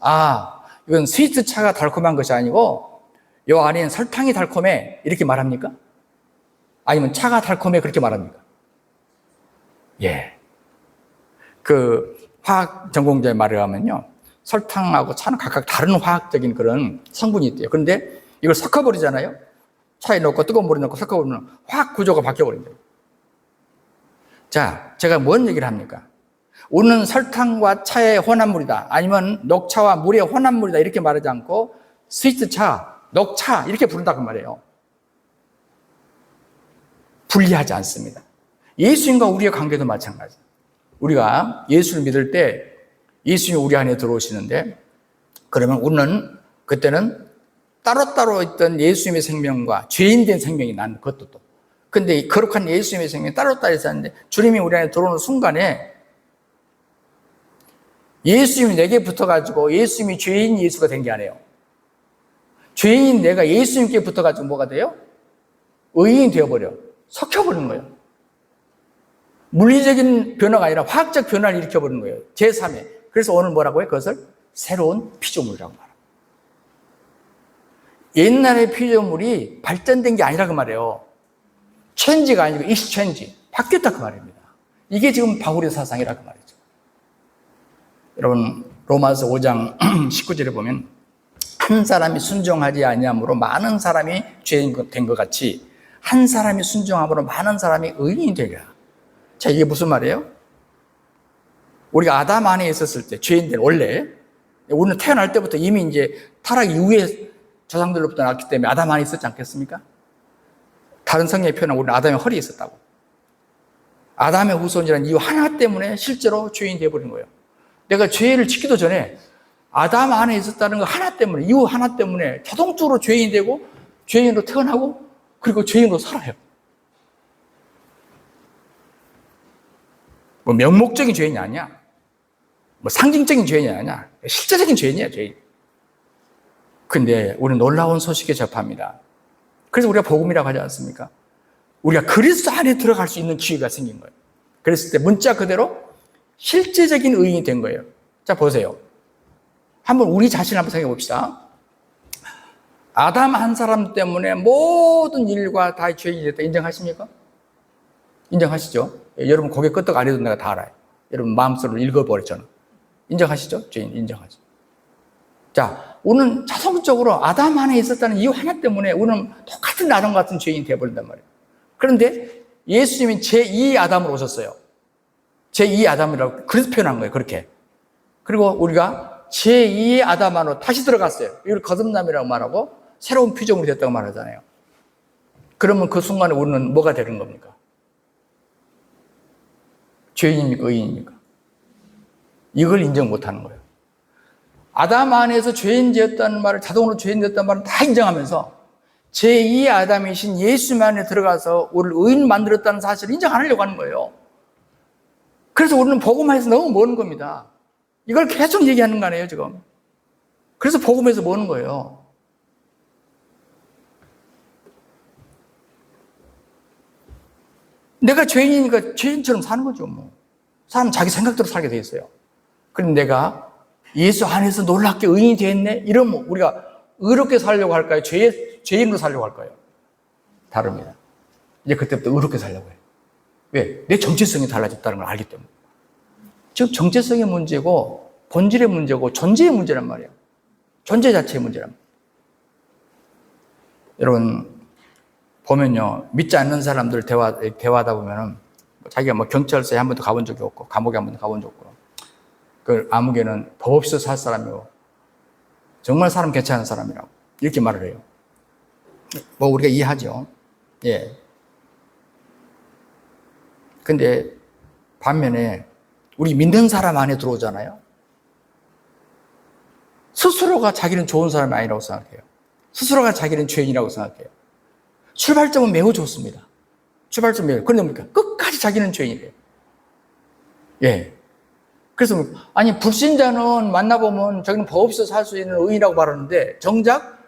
이건 스위트 차가 달콤한 것이 아니고 요 안에는 설탕이 달콤해 이렇게 말합니까? 아니면 차가 달콤해 그렇게 말합니까? 예. 그 화학 전공자의 말을 하면요. 설탕하고 차는 각각 다른 화학적인 그런 성분이 있대요. 그런데 이걸 섞어버리잖아요. 차에 넣고 뜨거운 물에 넣고 섞어버리면 화학 구조가 바뀌어버린대요. 자, 제가 뭔 얘기를 합니까? 우리는 설탕과 차의 혼합물이다. 아니면 녹차와 물의 혼합물이다. 이렇게 말하지 않고 스위트차, 녹차 이렇게 부른다고 말해요. 분리하지 않습니다. 예수님과 우리의 관계도 마찬가지예요. 우리가 예수를 믿을 때 예수님이 우리 안에 들어오시는데 그러면 우리는 그때는 따로따로 있던 예수님의 생명과 죄인된 생명이 난 그것도 또. 근데 거룩한 예수님의 생명이 따로따로 있었는데 주님이 우리 안에 들어오는 순간에 예수님이 내게 붙어가지고 예수님이 죄인 예수가 된 게 아니에요. 죄인인 내가 예수님께 붙어가지고 뭐가 돼요? 의인이 되어버려. 섞여버리는 거예요. 물리적인 변화가 아니라 화학적 변화를 일으켜버리는 거예요. 제3의. 그래서 오늘 뭐라고 해요? 그것을 새로운 피조물이라고 말합니다. 옛날의 피조물이 발전된 게 아니라고 말해요. 체인지가 아니고 익스체인지. 바뀌었다 그 말입니다. 이게 지금 바울의 사상이라고 말이죠. 여러분 로마서 5장 19절에 보면 한 사람이 순종하지 아니함으로 많은 사람이 죄인 된 것 같이 한 사람이 순종함으로 많은 사람이 의인이 되리라. 자, 이게 무슨 말이에요? 우리가 아담 안에 있었을 때 죄인들 원래 우리는 태어날 때부터 이미 이제 타락 이후에 조상들로부터 났기 때문에 아담 안에 있었지 않겠습니까? 다른 성경의 표현은 우리는 아담의 허리에 있었다고. 아담의 후손이라는 이유 하나 때문에 실제로 죄인이 되어버린 거예요. 내가 죄를 짓기도 전에 아담 안에 있었다는 거 하나 때문에, 이유 하나 때문에 자동적으로 죄인이 되고 죄인으로 태어나고 그리고 죄인으로 살아요. 뭐 명목적인 죄인이 아니야. 뭐 상징적인 죄인이 아니야. 실제적인 죄인이야, 죄인. 근데 우리는 놀라운 소식에 접합니다. 그래서 우리가 복음이라고 하지 않습니까? 우리가 그리스도 안에 들어갈 수 있는 기회가 생긴 거예요. 그랬을 때 문자 그대로 실제적인 의인이 된 거예요. 자, 보세요. 한번 우리 자신 한번 생각해 봅시다. 아담 한 사람 때문에 모든 일과 다 죄인이 됐다. 인정하십니까? 인정하시죠? 예, 여러분 고개 끄덕 안 해도 내가 다 알아요. 여러분 마음속으로 읽어버렸잖아. 인정하시죠? 죄인 인정하죠. 자, 우리는 자성적으로 아담 안에 있었다는 이유 하나 때문에 우리는 똑같은 아담 같은 죄인이 되어버린단 말이에요. 그런데 예수님이 제2 아담으로 오셨어요. 제2 아담이라고 그래서 표현한 거예요. 그렇게. 그리고 우리가 제2의 아담 안으로 다시 들어갔어요. 이걸 거듭남이라고 말하고 새로운 피조물이 됐다고 말하잖아요. 그러면 그 순간에 우리는 뭐가 되는 겁니까? 죄인입니까? 의인입니까? 이걸 인정 못하는 거예요. 아담 안에서 죄인되었다는 말을 자동으로 죄인되었다는 말을 다 인정하면서 제2의 아담이신 예수님 안에 들어가서 우리를 의인 만들었다는 사실을 인정 안 하려고 하는 거예요. 그래서 우리는 복음에서 너무 머는 겁니다. 이걸 계속 얘기하는 거 아니에요, 지금. 그래서 복음에서 머는 거예요. 내가 죄인이니까 죄인처럼 사는 거죠, 뭐. 사람은 자기 생각대로 살게 돼 있어요. 그런데 내가 예수 안에서 놀랍게 의인이 됐네? 이러면 우리가 의롭게 살려고 할까요? 죄인으로 살려고 할까요? 다릅니다. 이제 그때부터 의롭게 살려고 해요. 왜? 내 정체성이 달라졌다는 걸 알기 때문에. 즉, 정체성의 문제고, 본질의 문제고, 존재의 문제란 말이에요. 존재 자체의 문제란 말이에요. 여러분, 보면요, 믿지 않는 사람들 대화하다 보면은, 자기가 뭐 경찰서에 한 번도 가본 적이 없고, 감옥에 한 번도 가본 적이 없고, 그 아무개는 법 없이서 살 사람이고, 정말 사람 괜찮은 사람이라고, 이렇게 말을 해요. 뭐, 우리가 이해하죠. 예. 근데, 반면에, 우리 믿는 사람 안에 들어오잖아요. 스스로가 자기는 좋은 사람이 아니라고 생각해요. 스스로가 자기는 죄인이라고 생각해요. 출발점은 매우 좋습니다. 출발점은 매우. 그런데 뭡니까? 끝까지 자기는 죄인이래요. 예. 그래서, 아니, 불신자는 만나보면 자기는 법 없이서 살 수 있는 의인이라고 말하는데, 정작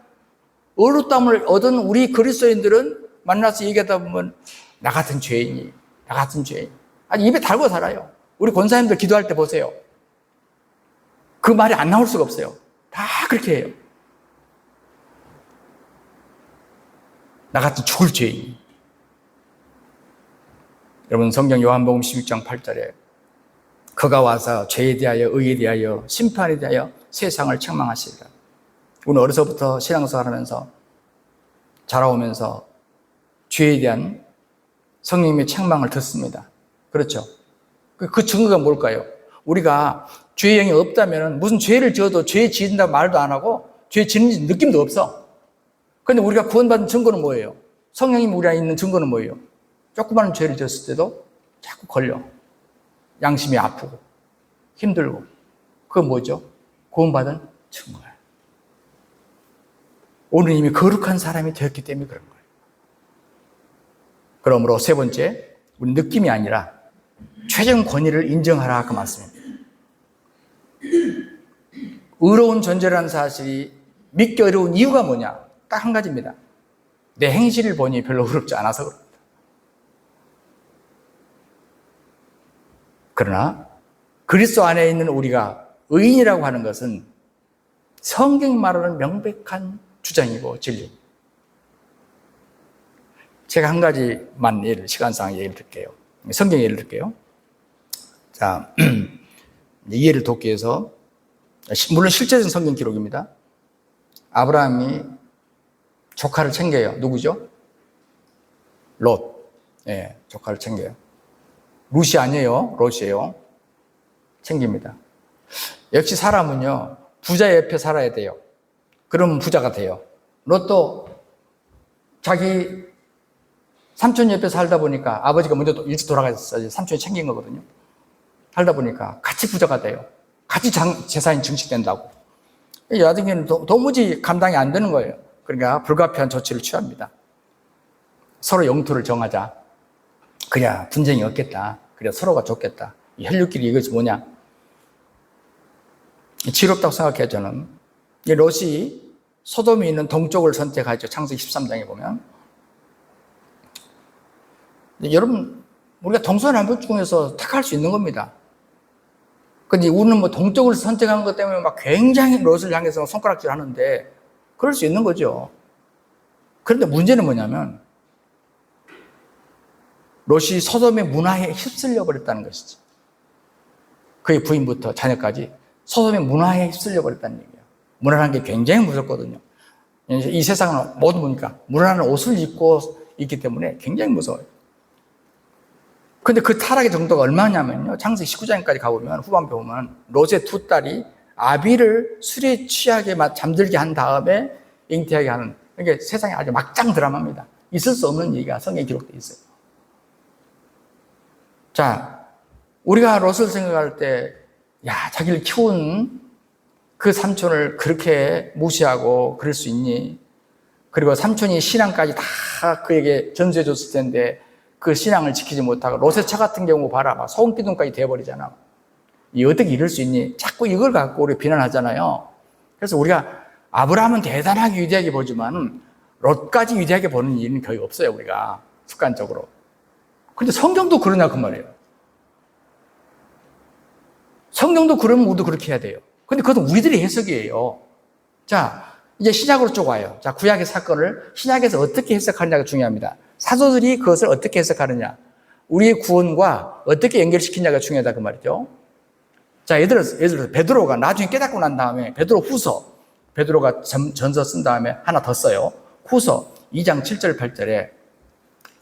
의롭다함을 얻은 우리 그리스도인들은 만나서 얘기하다 보면, 나 같은 죄인이, 나 같은 죄인. 아니, 입에 달고 살아요. 우리 권사님들 기도할 때 보세요. 그 말이 안 나올 수가 없어요. 다 그렇게 해요. 나 같은 죽을 죄인. 여러분, 성경 요한복음 16장 8절에 그가 와서 죄에 대하여 의에 대하여 심판에 대하여 세상을 책망하시리라. 우리는 어려서부터 신앙생활하면서 자라오면서 죄에 대한 성령님의 책망을 듣습니다. 그렇죠? 그 증거가 뭘까요? 우리가 죄의 영이 없다면 무슨 죄를 지어도 죄 지은다고 말도 안 하고 죄 지는 느낌도 없어. 그런데 우리가 구원받은 증거는 뭐예요? 성령님 우리 안에 있는 증거는 뭐예요? 조그마한 죄를 지었을 때도 자꾸 걸려. 양심이 아프고 힘들고. 그건 뭐죠? 구원받은 증거예요. 오늘 이미 거룩한 사람이 되었기 때문에 그런 거예요. 그러므로 세 번째, 우리 느낌이 아니라 최종 권위를 인정하라 그 말씀입니다. 의로운 존재라는 사실이 믿기 어려운 이유가 뭐냐? 딱 한 가지입니다. 내 행실을 보니 별로 의롭지 않아서 그렇습니다. 그러나 그리스도 안에 있는 우리가 의인이라고 하는 것은 성경 말하는 명백한 주장이고 진리입니다. 제가 한 가지만 시간상 예를 들게요. 성경 예를 들게요. 자, 이해를 돕기 위해서, 물론 실제적인 성경 기록입니다. 아브라함이 조카를 챙겨요. 누구죠? 롯. 예, 조카를 챙겨요. 룻이 아니에요. 롯이에요. 챙깁니다. 역시 사람은요, 부자 옆에 살아야 돼요. 그러면 부자가 돼요. 롯도 자기 삼촌 옆에 살다 보니까 아버지가 먼저 일찍 돌아가셨어요. 삼촌이 챙긴 거거든요. 살다 보니까 같이 부자가 돼요. 같이 재산이 증식된다고. 나중에는 도무지 감당이 안 되는 거예요. 그러니까 불가피한 조치를 취합니다. 서로 영토를 정하자. 그래야 분쟁이 없겠다. 그래야 서로가 좋겠다. 이 혈육끼리 이것이 뭐냐? 지롭다고 생각해요, 저는. 이 롯이 소돔이 있는 동쪽을 선택하죠. 창세기 13장에 보면. 여러분, 우리가 동서남북 중에서 택할 수 있는 겁니다. 근데 우리는 뭐 동쪽을 선택한 것 때문에 막 굉장히 롯을 향해서 손가락질 하는데, 그럴 수 있는 거죠. 그런데 문제는 뭐냐면, 롯이 소돔의 문화에 휩쓸려 버렸다는 것이지. 그의 부인부터 자녀까지 소돔의 문화에 휩쓸려 버렸다는 얘기예요. 문화라는 게 굉장히 무섭거든요. 이 세상은 모두 보니까 문화라는 옷을 입고 있기 때문에 굉장히 무서워요. 근데 그 타락의 정도가 얼마냐면요. 창세기 19장까지 가보면, 후반부에 보면, 롯의 두 딸이 아비를 술에 취하게 잠들게 한 다음에 잉태하게 하는, 이게 세상에 아주 막장 드라마입니다. 있을 수 없는 얘기가 성경에 기록되어 있어요. 자, 우리가 롯을 생각할 때, 야, 자기를 키운 그 삼촌을 그렇게 무시하고 그럴 수 있니? 그리고 삼촌이 신앙까지 다 그에게 전수해 줬을 텐데, 그 신앙을 지키지 못하고 롯의 처 같은 경우 봐라, 소금기둥까지 되어버리잖아. 어떻게 이럴 수 있니? 자꾸 이걸 갖고 우리 비난하잖아요. 그래서 우리가 아브라함은 대단하게 위대하게 보지만 롯까지 위대하게 보는 일은 거의 없어요. 우리가 습관적으로. 근데 성경도 그러냐 그 말이에요. 성경도 그러면 우리도 그렇게 해야 돼요. 근데 그것은 우리들의 해석이에요. 자, 이제 신약으로 쭉 와요. 자, 구약의 사건을 신약에서 어떻게 해석하느냐가 중요합니다. 사도들이 그것을 어떻게 해석하느냐, 우리의 구원과 어떻게 연결시키냐가 중요하다 그 말이죠. 자, 예를 들어서 베드로가 나중에 깨닫고 난 다음에 베드로 후서, 베드로가 전서 쓴 다음에 하나 더 써요. 후서 2장 7절 8절에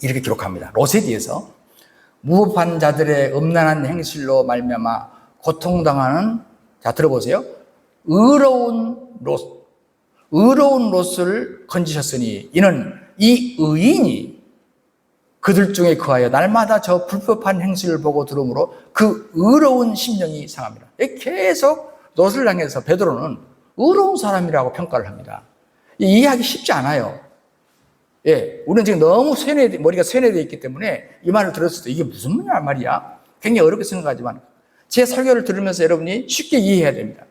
이렇게 기록합니다. 로세디에서 무법한 자들의 음란한 행실로 말미암아 고통당하는, 자 들어보세요. 의로운 롯을 건지셨으니 이는 이 의인이 그들 중에 거하여 날마다 저 불법한 행실을 보고 들으므로 그 의로운 심령이 상합니다. 계속 롯을 향해서 베드로는 의로운 사람이라고 평가를 합니다. 이해하기 쉽지 않아요. 예, 우리는 지금 너무 머리가 세뇌되어 있기 때문에 이 말을 들었을 때 이게 무슨 말이야? 굉장히 어렵게 생각하지만 제 설교를 들으면서 여러분이 쉽게 이해해야 됩니다.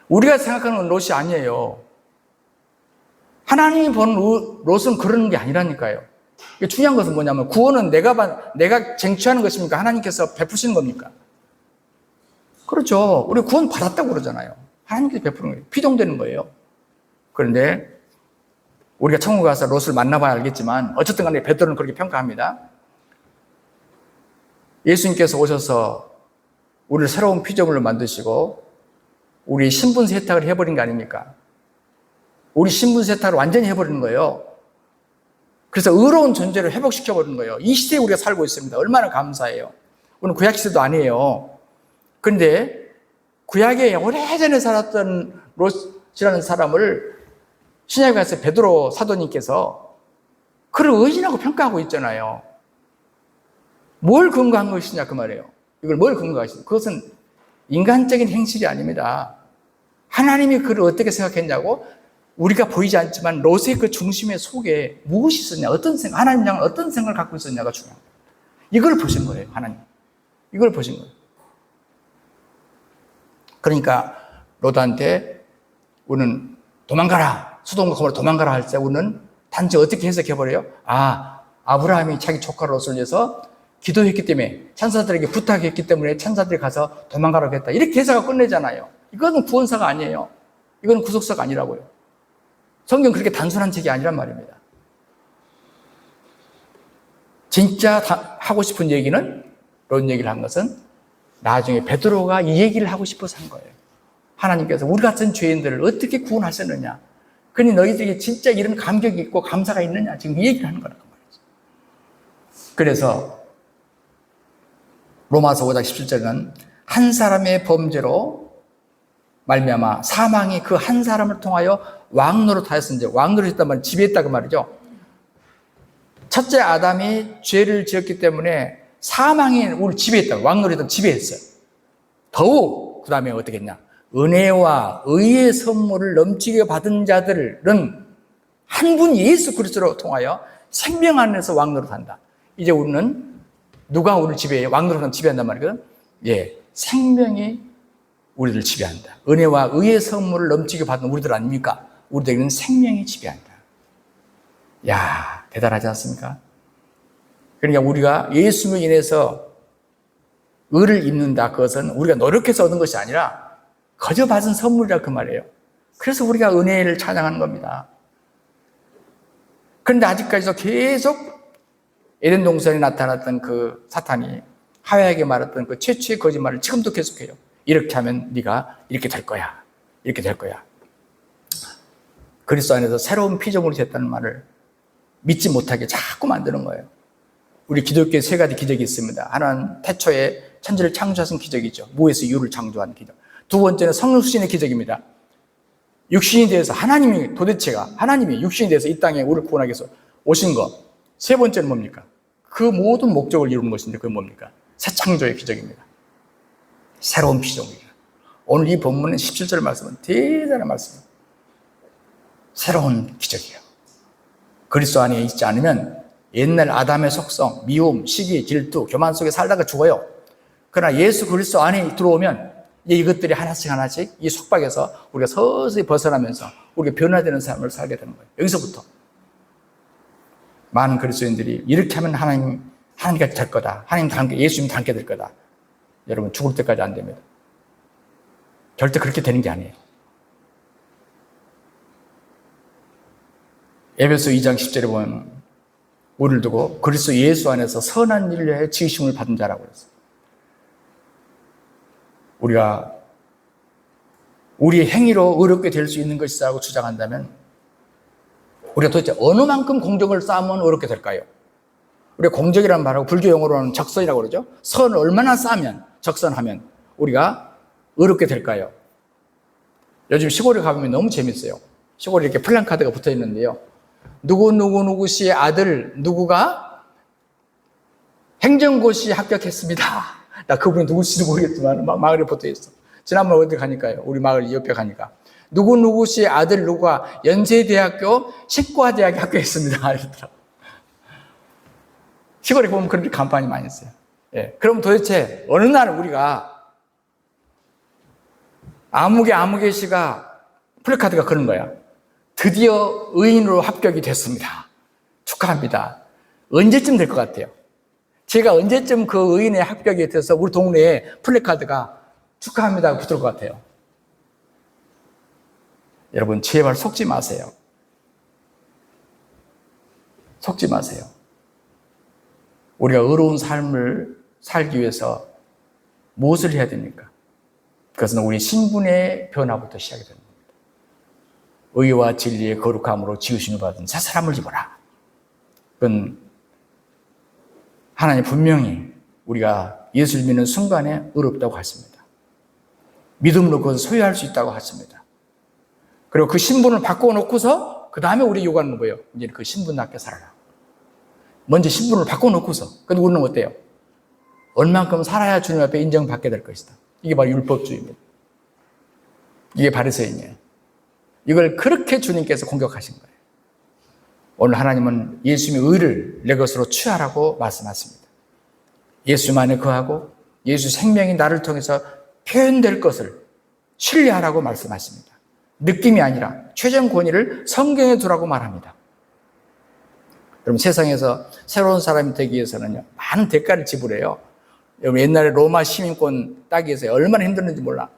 우리가 생각하는 롯이 아니에요. 하나님이 보는 롯은 그러는 게 아니라니까요. 중요한 것은 뭐냐면 구원은 내가 쟁취하는 것입니까? 하나님께서 베푸시는 겁니까? 그렇죠. 우리 구원 받았다고 그러잖아요. 하나님께서 베푸는 거예요. 피동되는 거예요. 그런데 우리가 천국 가서 롯을 만나봐야 알겠지만 어쨌든 간에 베드로는 그렇게 평가합니다. 예수님께서 오셔서 우리를 새로운 피조물로 만드시고 우리 신분 세탁을 해버린 거 아닙니까? 우리 신분 세탁을 완전히 해버리는 거예요. 그래서 의로운 존재를 회복시켜버리는 거예요. 이 시대에 우리가 살고 있습니다. 얼마나 감사해요. 우리는 구약 시대도 아니에요. 그런데 구약에 오래전에 살았던 롯이라는 사람을 신약에 가서 베드로 사도님께서 그를 의인이라고 평가하고 있잖아요. 뭘 근거한 것이냐 그 말이에요. 이걸 뭘 근거하시냐. 그것은 인간적인 행실이 아닙니다. 하나님이 그를 어떻게 생각했냐고, 우리가 보이지 않지만 롯의 그 중심의 속에 무엇이 있었냐, 어떤 생각, 하나님 향한 어떤 생각을 갖고 있었냐가 중요합니다. 이걸 보신 거예요, 하나님. 이걸 보신 거예요. 그러니까 롯한테 우리는 도망가라, 수동과 고모라 도망가라 할 때 우리는 단지 어떻게 해석해버려요? 아브라함이 자기 조카 롯을 위해서 기도했기 때문에, 천사들에게 부탁했기 때문에 천사들이 가서 도망가라고 했다, 이렇게 해석하고 끝내잖아요. 이거는 구원사가 아니에요. 이건 구속사가 아니라고요. 성경 그렇게 단순한 책이 아니란 말입니다. 진짜 하고 싶은 얘기는, 롯 얘기를 한 것은 나중에 베드로가 이 얘기를 하고 싶어서 한 거예요. 하나님께서 우리 같은 죄인들을 어떻게 구원하셨느냐, 그러니 너희들이 진짜 이런 감격이 있고 감사가 있느냐, 지금 이 얘기를 하는 거라고 말이죠. 그래서 로마서 5장 17절은 한 사람의 범죄로 말미암아 사망이 그 한 사람을 통하여 왕노릇하였으니, 왕노릇했단 말은 지배했다고 말이죠. 첫째 아담이 죄를 지었기 때문에 사망이 우리를 지배했다. 왕노릇은 지배했어요. 더욱 그 다음에 어떻게 했냐, 은혜와 의의 선물을 넘치게 받은 자들은 한 분 예수 그리스도로 통하여 생명 안에서 왕노릇한다. 이제 우리는 누가 우리를 지배해요? 왕노릇은 지배한단 말이거든. 예, 생명이 우리를 지배한다. 은혜와 의의 선물을 넘치게 받은 우리들 아닙니까? 우리들에게는 생명이 지배한다. 야, 대단하지 않습니까? 그러니까 우리가 예수로 인해서 의를 입는다, 그것은 우리가 노력해서 얻은 것이 아니라 거저 받은 선물이라 그 말이에요. 그래서 우리가 은혜를 찬양하는 겁니다. 그런데 아직까지도 계속 에덴 동산에 나타났던 그 사탄이 하와에게 말했던 그 최초의 거짓말을 지금도 계속해요. 이렇게 하면 네가 이렇게 될 거야, 이렇게 될 거야. 그리스도 안에서 새로운 피조물이 됐다는 말을 믿지 못하게 자꾸 만드는 거예요. 우리 기독교에 세 가지 기적이 있습니다. 하나는 태초에 천지를 창조하신 기적이죠. 무에서 유를 창조한 기적. 두 번째는 성령 수신의 기적입니다. 육신이 되어서 하나님이, 도대체가 하나님이 육신이 되어서 이 땅에 우리를 구원하기 위해서 오신 것. 세 번째는 뭡니까? 그 모든 목적을 이루는 것인데 그건 뭡니까? 새 창조의 기적입니다. 새로운 피조물이에요. 오늘 이 본문의 17절 말씀은 대단한 말씀입니다. 새로운 기적이에요. 그리스도 안에 있지 않으면 옛날 아담의 속성, 미움, 시기, 질투, 교만 속에 살다가 죽어요. 그러나 예수 그리스도 안에 들어오면 이것들이 하나씩 하나씩 이 속박에서 우리가 서서히 벗어나면서 우리가 변화되는 삶을 살게 되는 거예요. 여기서부터 많은 그리스도인들이 이렇게 하면 하나님 하나님까지 될 거다. 예수님 닮게 될 거다. 여러분, 죽을 때까지 안 됩니다. 절대 그렇게 되는 게 아니에요. 에베소 2장 10절에 보면 우리를 두고 그리스도 예수 안에서 선한 일을 해 지으심을 받은 자라고 했어요. 우리가 우리의 행위로 의롭게 될 수 있는 것이라고 주장한다면 우리가 도대체 어느 만큼 공적을 쌓으면 의롭게 될까요? 우리가 공적이란 말하고 불교 용어로는 적선이라고 그러죠. 선을 얼마나 쌓으면, 적선하면 우리가 의롭게 될까요? 요즘 시골에 가보면 너무 재밌어요. 시골에 이렇게 플랜카드가 붙어 있는데요. 누구 씨의 아들 누구가 행정고시 합격했습니다. 나 그분이 누구신지 모르겠지만 마을에 붙어 있어. 지난번 어디 가니까요. 우리 마을 옆에 가니까. 누구 씨의 아들 누구가 연세대학교 식과대학에 합격했습니다. 이러더라고. 시골에 보면 그런 간판이 많이 있어요. 예. 그럼 도대체 어느 날 우리가 아무개 씨가 플래카드가 그런 거야. 드디어 의인으로 합격이 됐습니다. 축하합니다. 언제쯤 될 것 같아요? 제가 언제쯤 그 의인의 합격이 돼서 우리 동네에 플래카드가 축하합니다 붙을 것 같아요? 여러분, 제발 속지 마세요. 속지 마세요. 우리가 의로운 삶을 살기 위해서 무엇을 해야 됩니까? 그것은 우리 신분의 변화부터 시작이 됩니다. 의와 진리의 거룩함으로 지으심을 받은 새 사람을 입어라. 그건 하나님 분명히 우리가 예수를 믿는 순간에 의롭다고 하십니다. 믿음으로 그것을 소유할 수 있다고 하십니다. 그리고 그 신분을 바꿔놓고서 그 다음에 우리 요구하는 거예요. 이제 그 신분답게 살아라. 먼저 신분을 바꿔놓고서. 근데 우리는 어때요? 얼만큼 살아야 주님 앞에 인정받게 될 것이다. 이게 바로 율법주의입니다. 이게 바리새인이에요. 이걸 그렇게 주님께서 공격하신 거예요. 오늘 하나님은 예수님의 의를 내 것으로 취하라고 말씀하십니다. 예수님 안에 거하고 예수 생명이 나를 통해서 표현될 것을 신뢰하라고 말씀하십니다. 느낌이 아니라 최종 권위를 성경에 두라고 말합니다. 여러분, 세상에서 새로운 사람이 되기 위해서는요, 많은 대가를 지불해요. 여러분, 옛날에 로마 시민권 따기 위해서 얼마나 힘들었는지 몰라.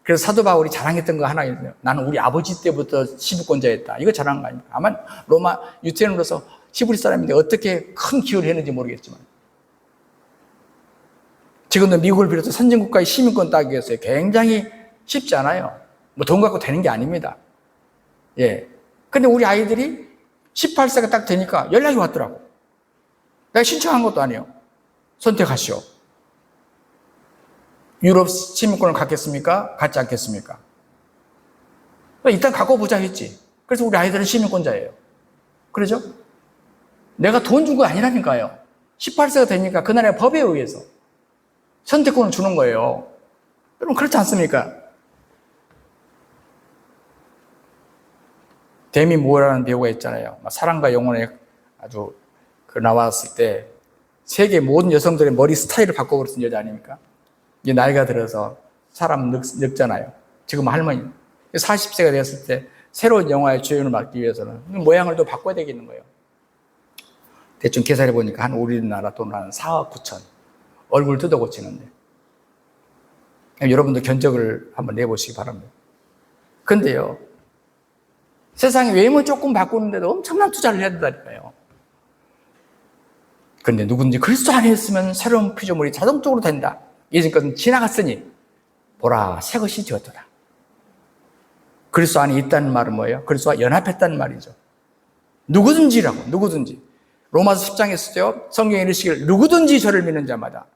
그래서 사도 바울이 자랑했던 거 하나 있어요. 나는 우리 아버지 때부터 시민권자였다. 이거 자랑한 거 아닙니까? 아마 로마 유태인으로서 히브리 사람인데 어떻게 큰 기여를 했는지 모르겠지만, 지금도 미국을 비롯해 선진국가의 시민권 따기 위해서 굉장히 쉽지 않아요. 뭐 돈 갖고 되는 게 아닙니다. 예. 근데 우리 아이들이 18세가 딱 되니까 연락이 왔더라고. 내가 신청한 것도 아니에요. 선택하시오. 유럽 시민권을 갖겠습니까? 갖지 않겠습니까? 일단 갖고 보자 했지. 그래서 우리 아이들은 시민권자예요. 그러죠? 내가 돈 준 거 아니라니까요. 18세가 되니까 그날의 법에 의해서 선택권을 주는 거예요. 여러분, 그렇지 않습니까? 데미 무어라는 배우가 있잖아요. 사랑과 영혼에 아주 나왔을 때 세계 모든 여성들의 머리 스타일을 바꿔버린 여자 아닙니까? 이제 나이가 들어서 사람 늙잖아요. 지금 할머니 40세가 되었을 때 새로운 영화의 주연을 맡기 위해서는 모양을 또 바꿔야 되겠는 거예요. 대충 계산해 보니까 한 우리나라 돈 한 4억 9천 얼굴 뜯어 고치는데, 여러분도 견적을 한번 내보시기 바랍니다. 근데요, 세상에 외모 조금 바꾸는데도 엄청난 투자를 해야 된다니까요. 그런데 누군지 그리스도 안에 있으면 새로운 피조물이 자동적으로 된다. 예전 것은 지나갔으니 보라 새 것이 되었도다. 그리스도 안에 있다는 말은 뭐예요? 그리스도와 연합했다는 말이죠. 누구든지라고, 누구든지. 로마서 10장에 쓰죠. 성경에 이르시기를 누구든지 저를 믿는 자마다,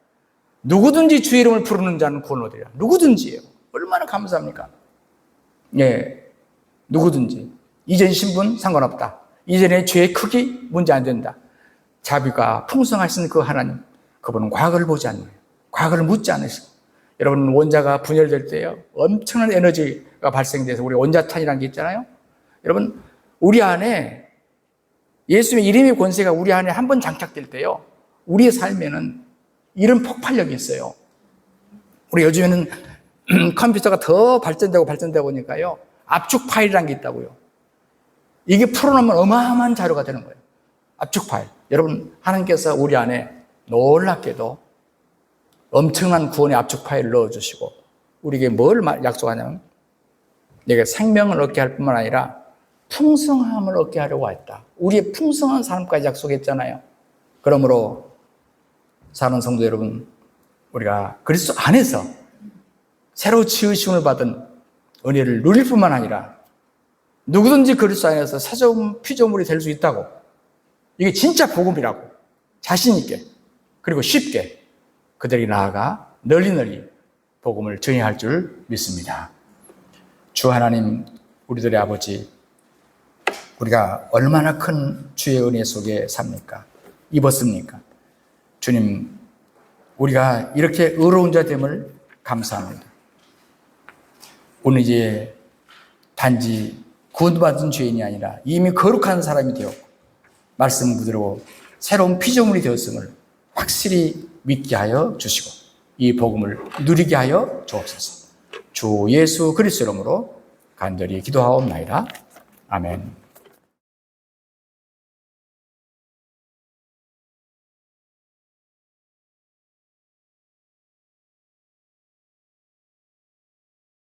누구든지 주의 이름을 부르는 자는 구원을 얻으리라. 누구든지예요. 얼마나 감사합니까? 예, 누구든지. 이전 신분 상관없다. 이전의 죄의 크기 문제 안 된다. 자비가 풍성하신 그 하나님, 그분은 과거를 보지 않는, 과거를 묻지 않으시고, 여러분 원자가 분열될 때요, 엄청난 에너지가 발생돼서 우리 원자탄이라는 게 있잖아요. 여러분, 우리 안에 예수님의 이름의 권세가 우리 안에 한번 장착될 때요, 우리의 삶에는 이런 폭발력이 있어요. 우리 요즘에는 컴퓨터가 더 발전되고 보니까요, 압축 파일이라는 게 있다고요. 이게 풀어놓으면 어마어마한 자료가 되는 거예요. 압축 파일. 여러분, 하나님께서 우리 안에 놀랍게도 엄청난 구원의 압축파일을 넣어주시고 우리에게 뭘 약속하냐면 내가 생명을 얻게 할 뿐만 아니라 풍성함을 얻게 하려고 했다. 우리의 풍성한 삶까지 약속했잖아요. 그러므로 사랑하는 성도 여러분, 우리가 그리스도 안에서 새로 지으심을 받은 은혜를 누릴 뿐만 아니라 누구든지 그리스도 안에서 새로운 피조물이 될 수 있다고, 이게 진짜 복음이라고 자신 있게 그리고 쉽게 그들이 나아가 널리 복음을 전해할 줄 믿습니다. 주 하나님, 우리들의 아버지, 우리가 얼마나 큰 주의 은혜 속에 삽니까? 입었습니까? 주님, 우리가 이렇게 의로운 자 됨을 감사합니다. 오늘 이제 단지 구원받은 죄인이 아니라 이미 거룩한 사람이 되었고 말씀 그대로 새로운 피조물이 되었음을 확실히 믿게 하여 주시고 이 복음을 누리게 하여 주옵소서. 주 예수 그리스도 이름으로 간절히 기도하옵나이다. 아멘.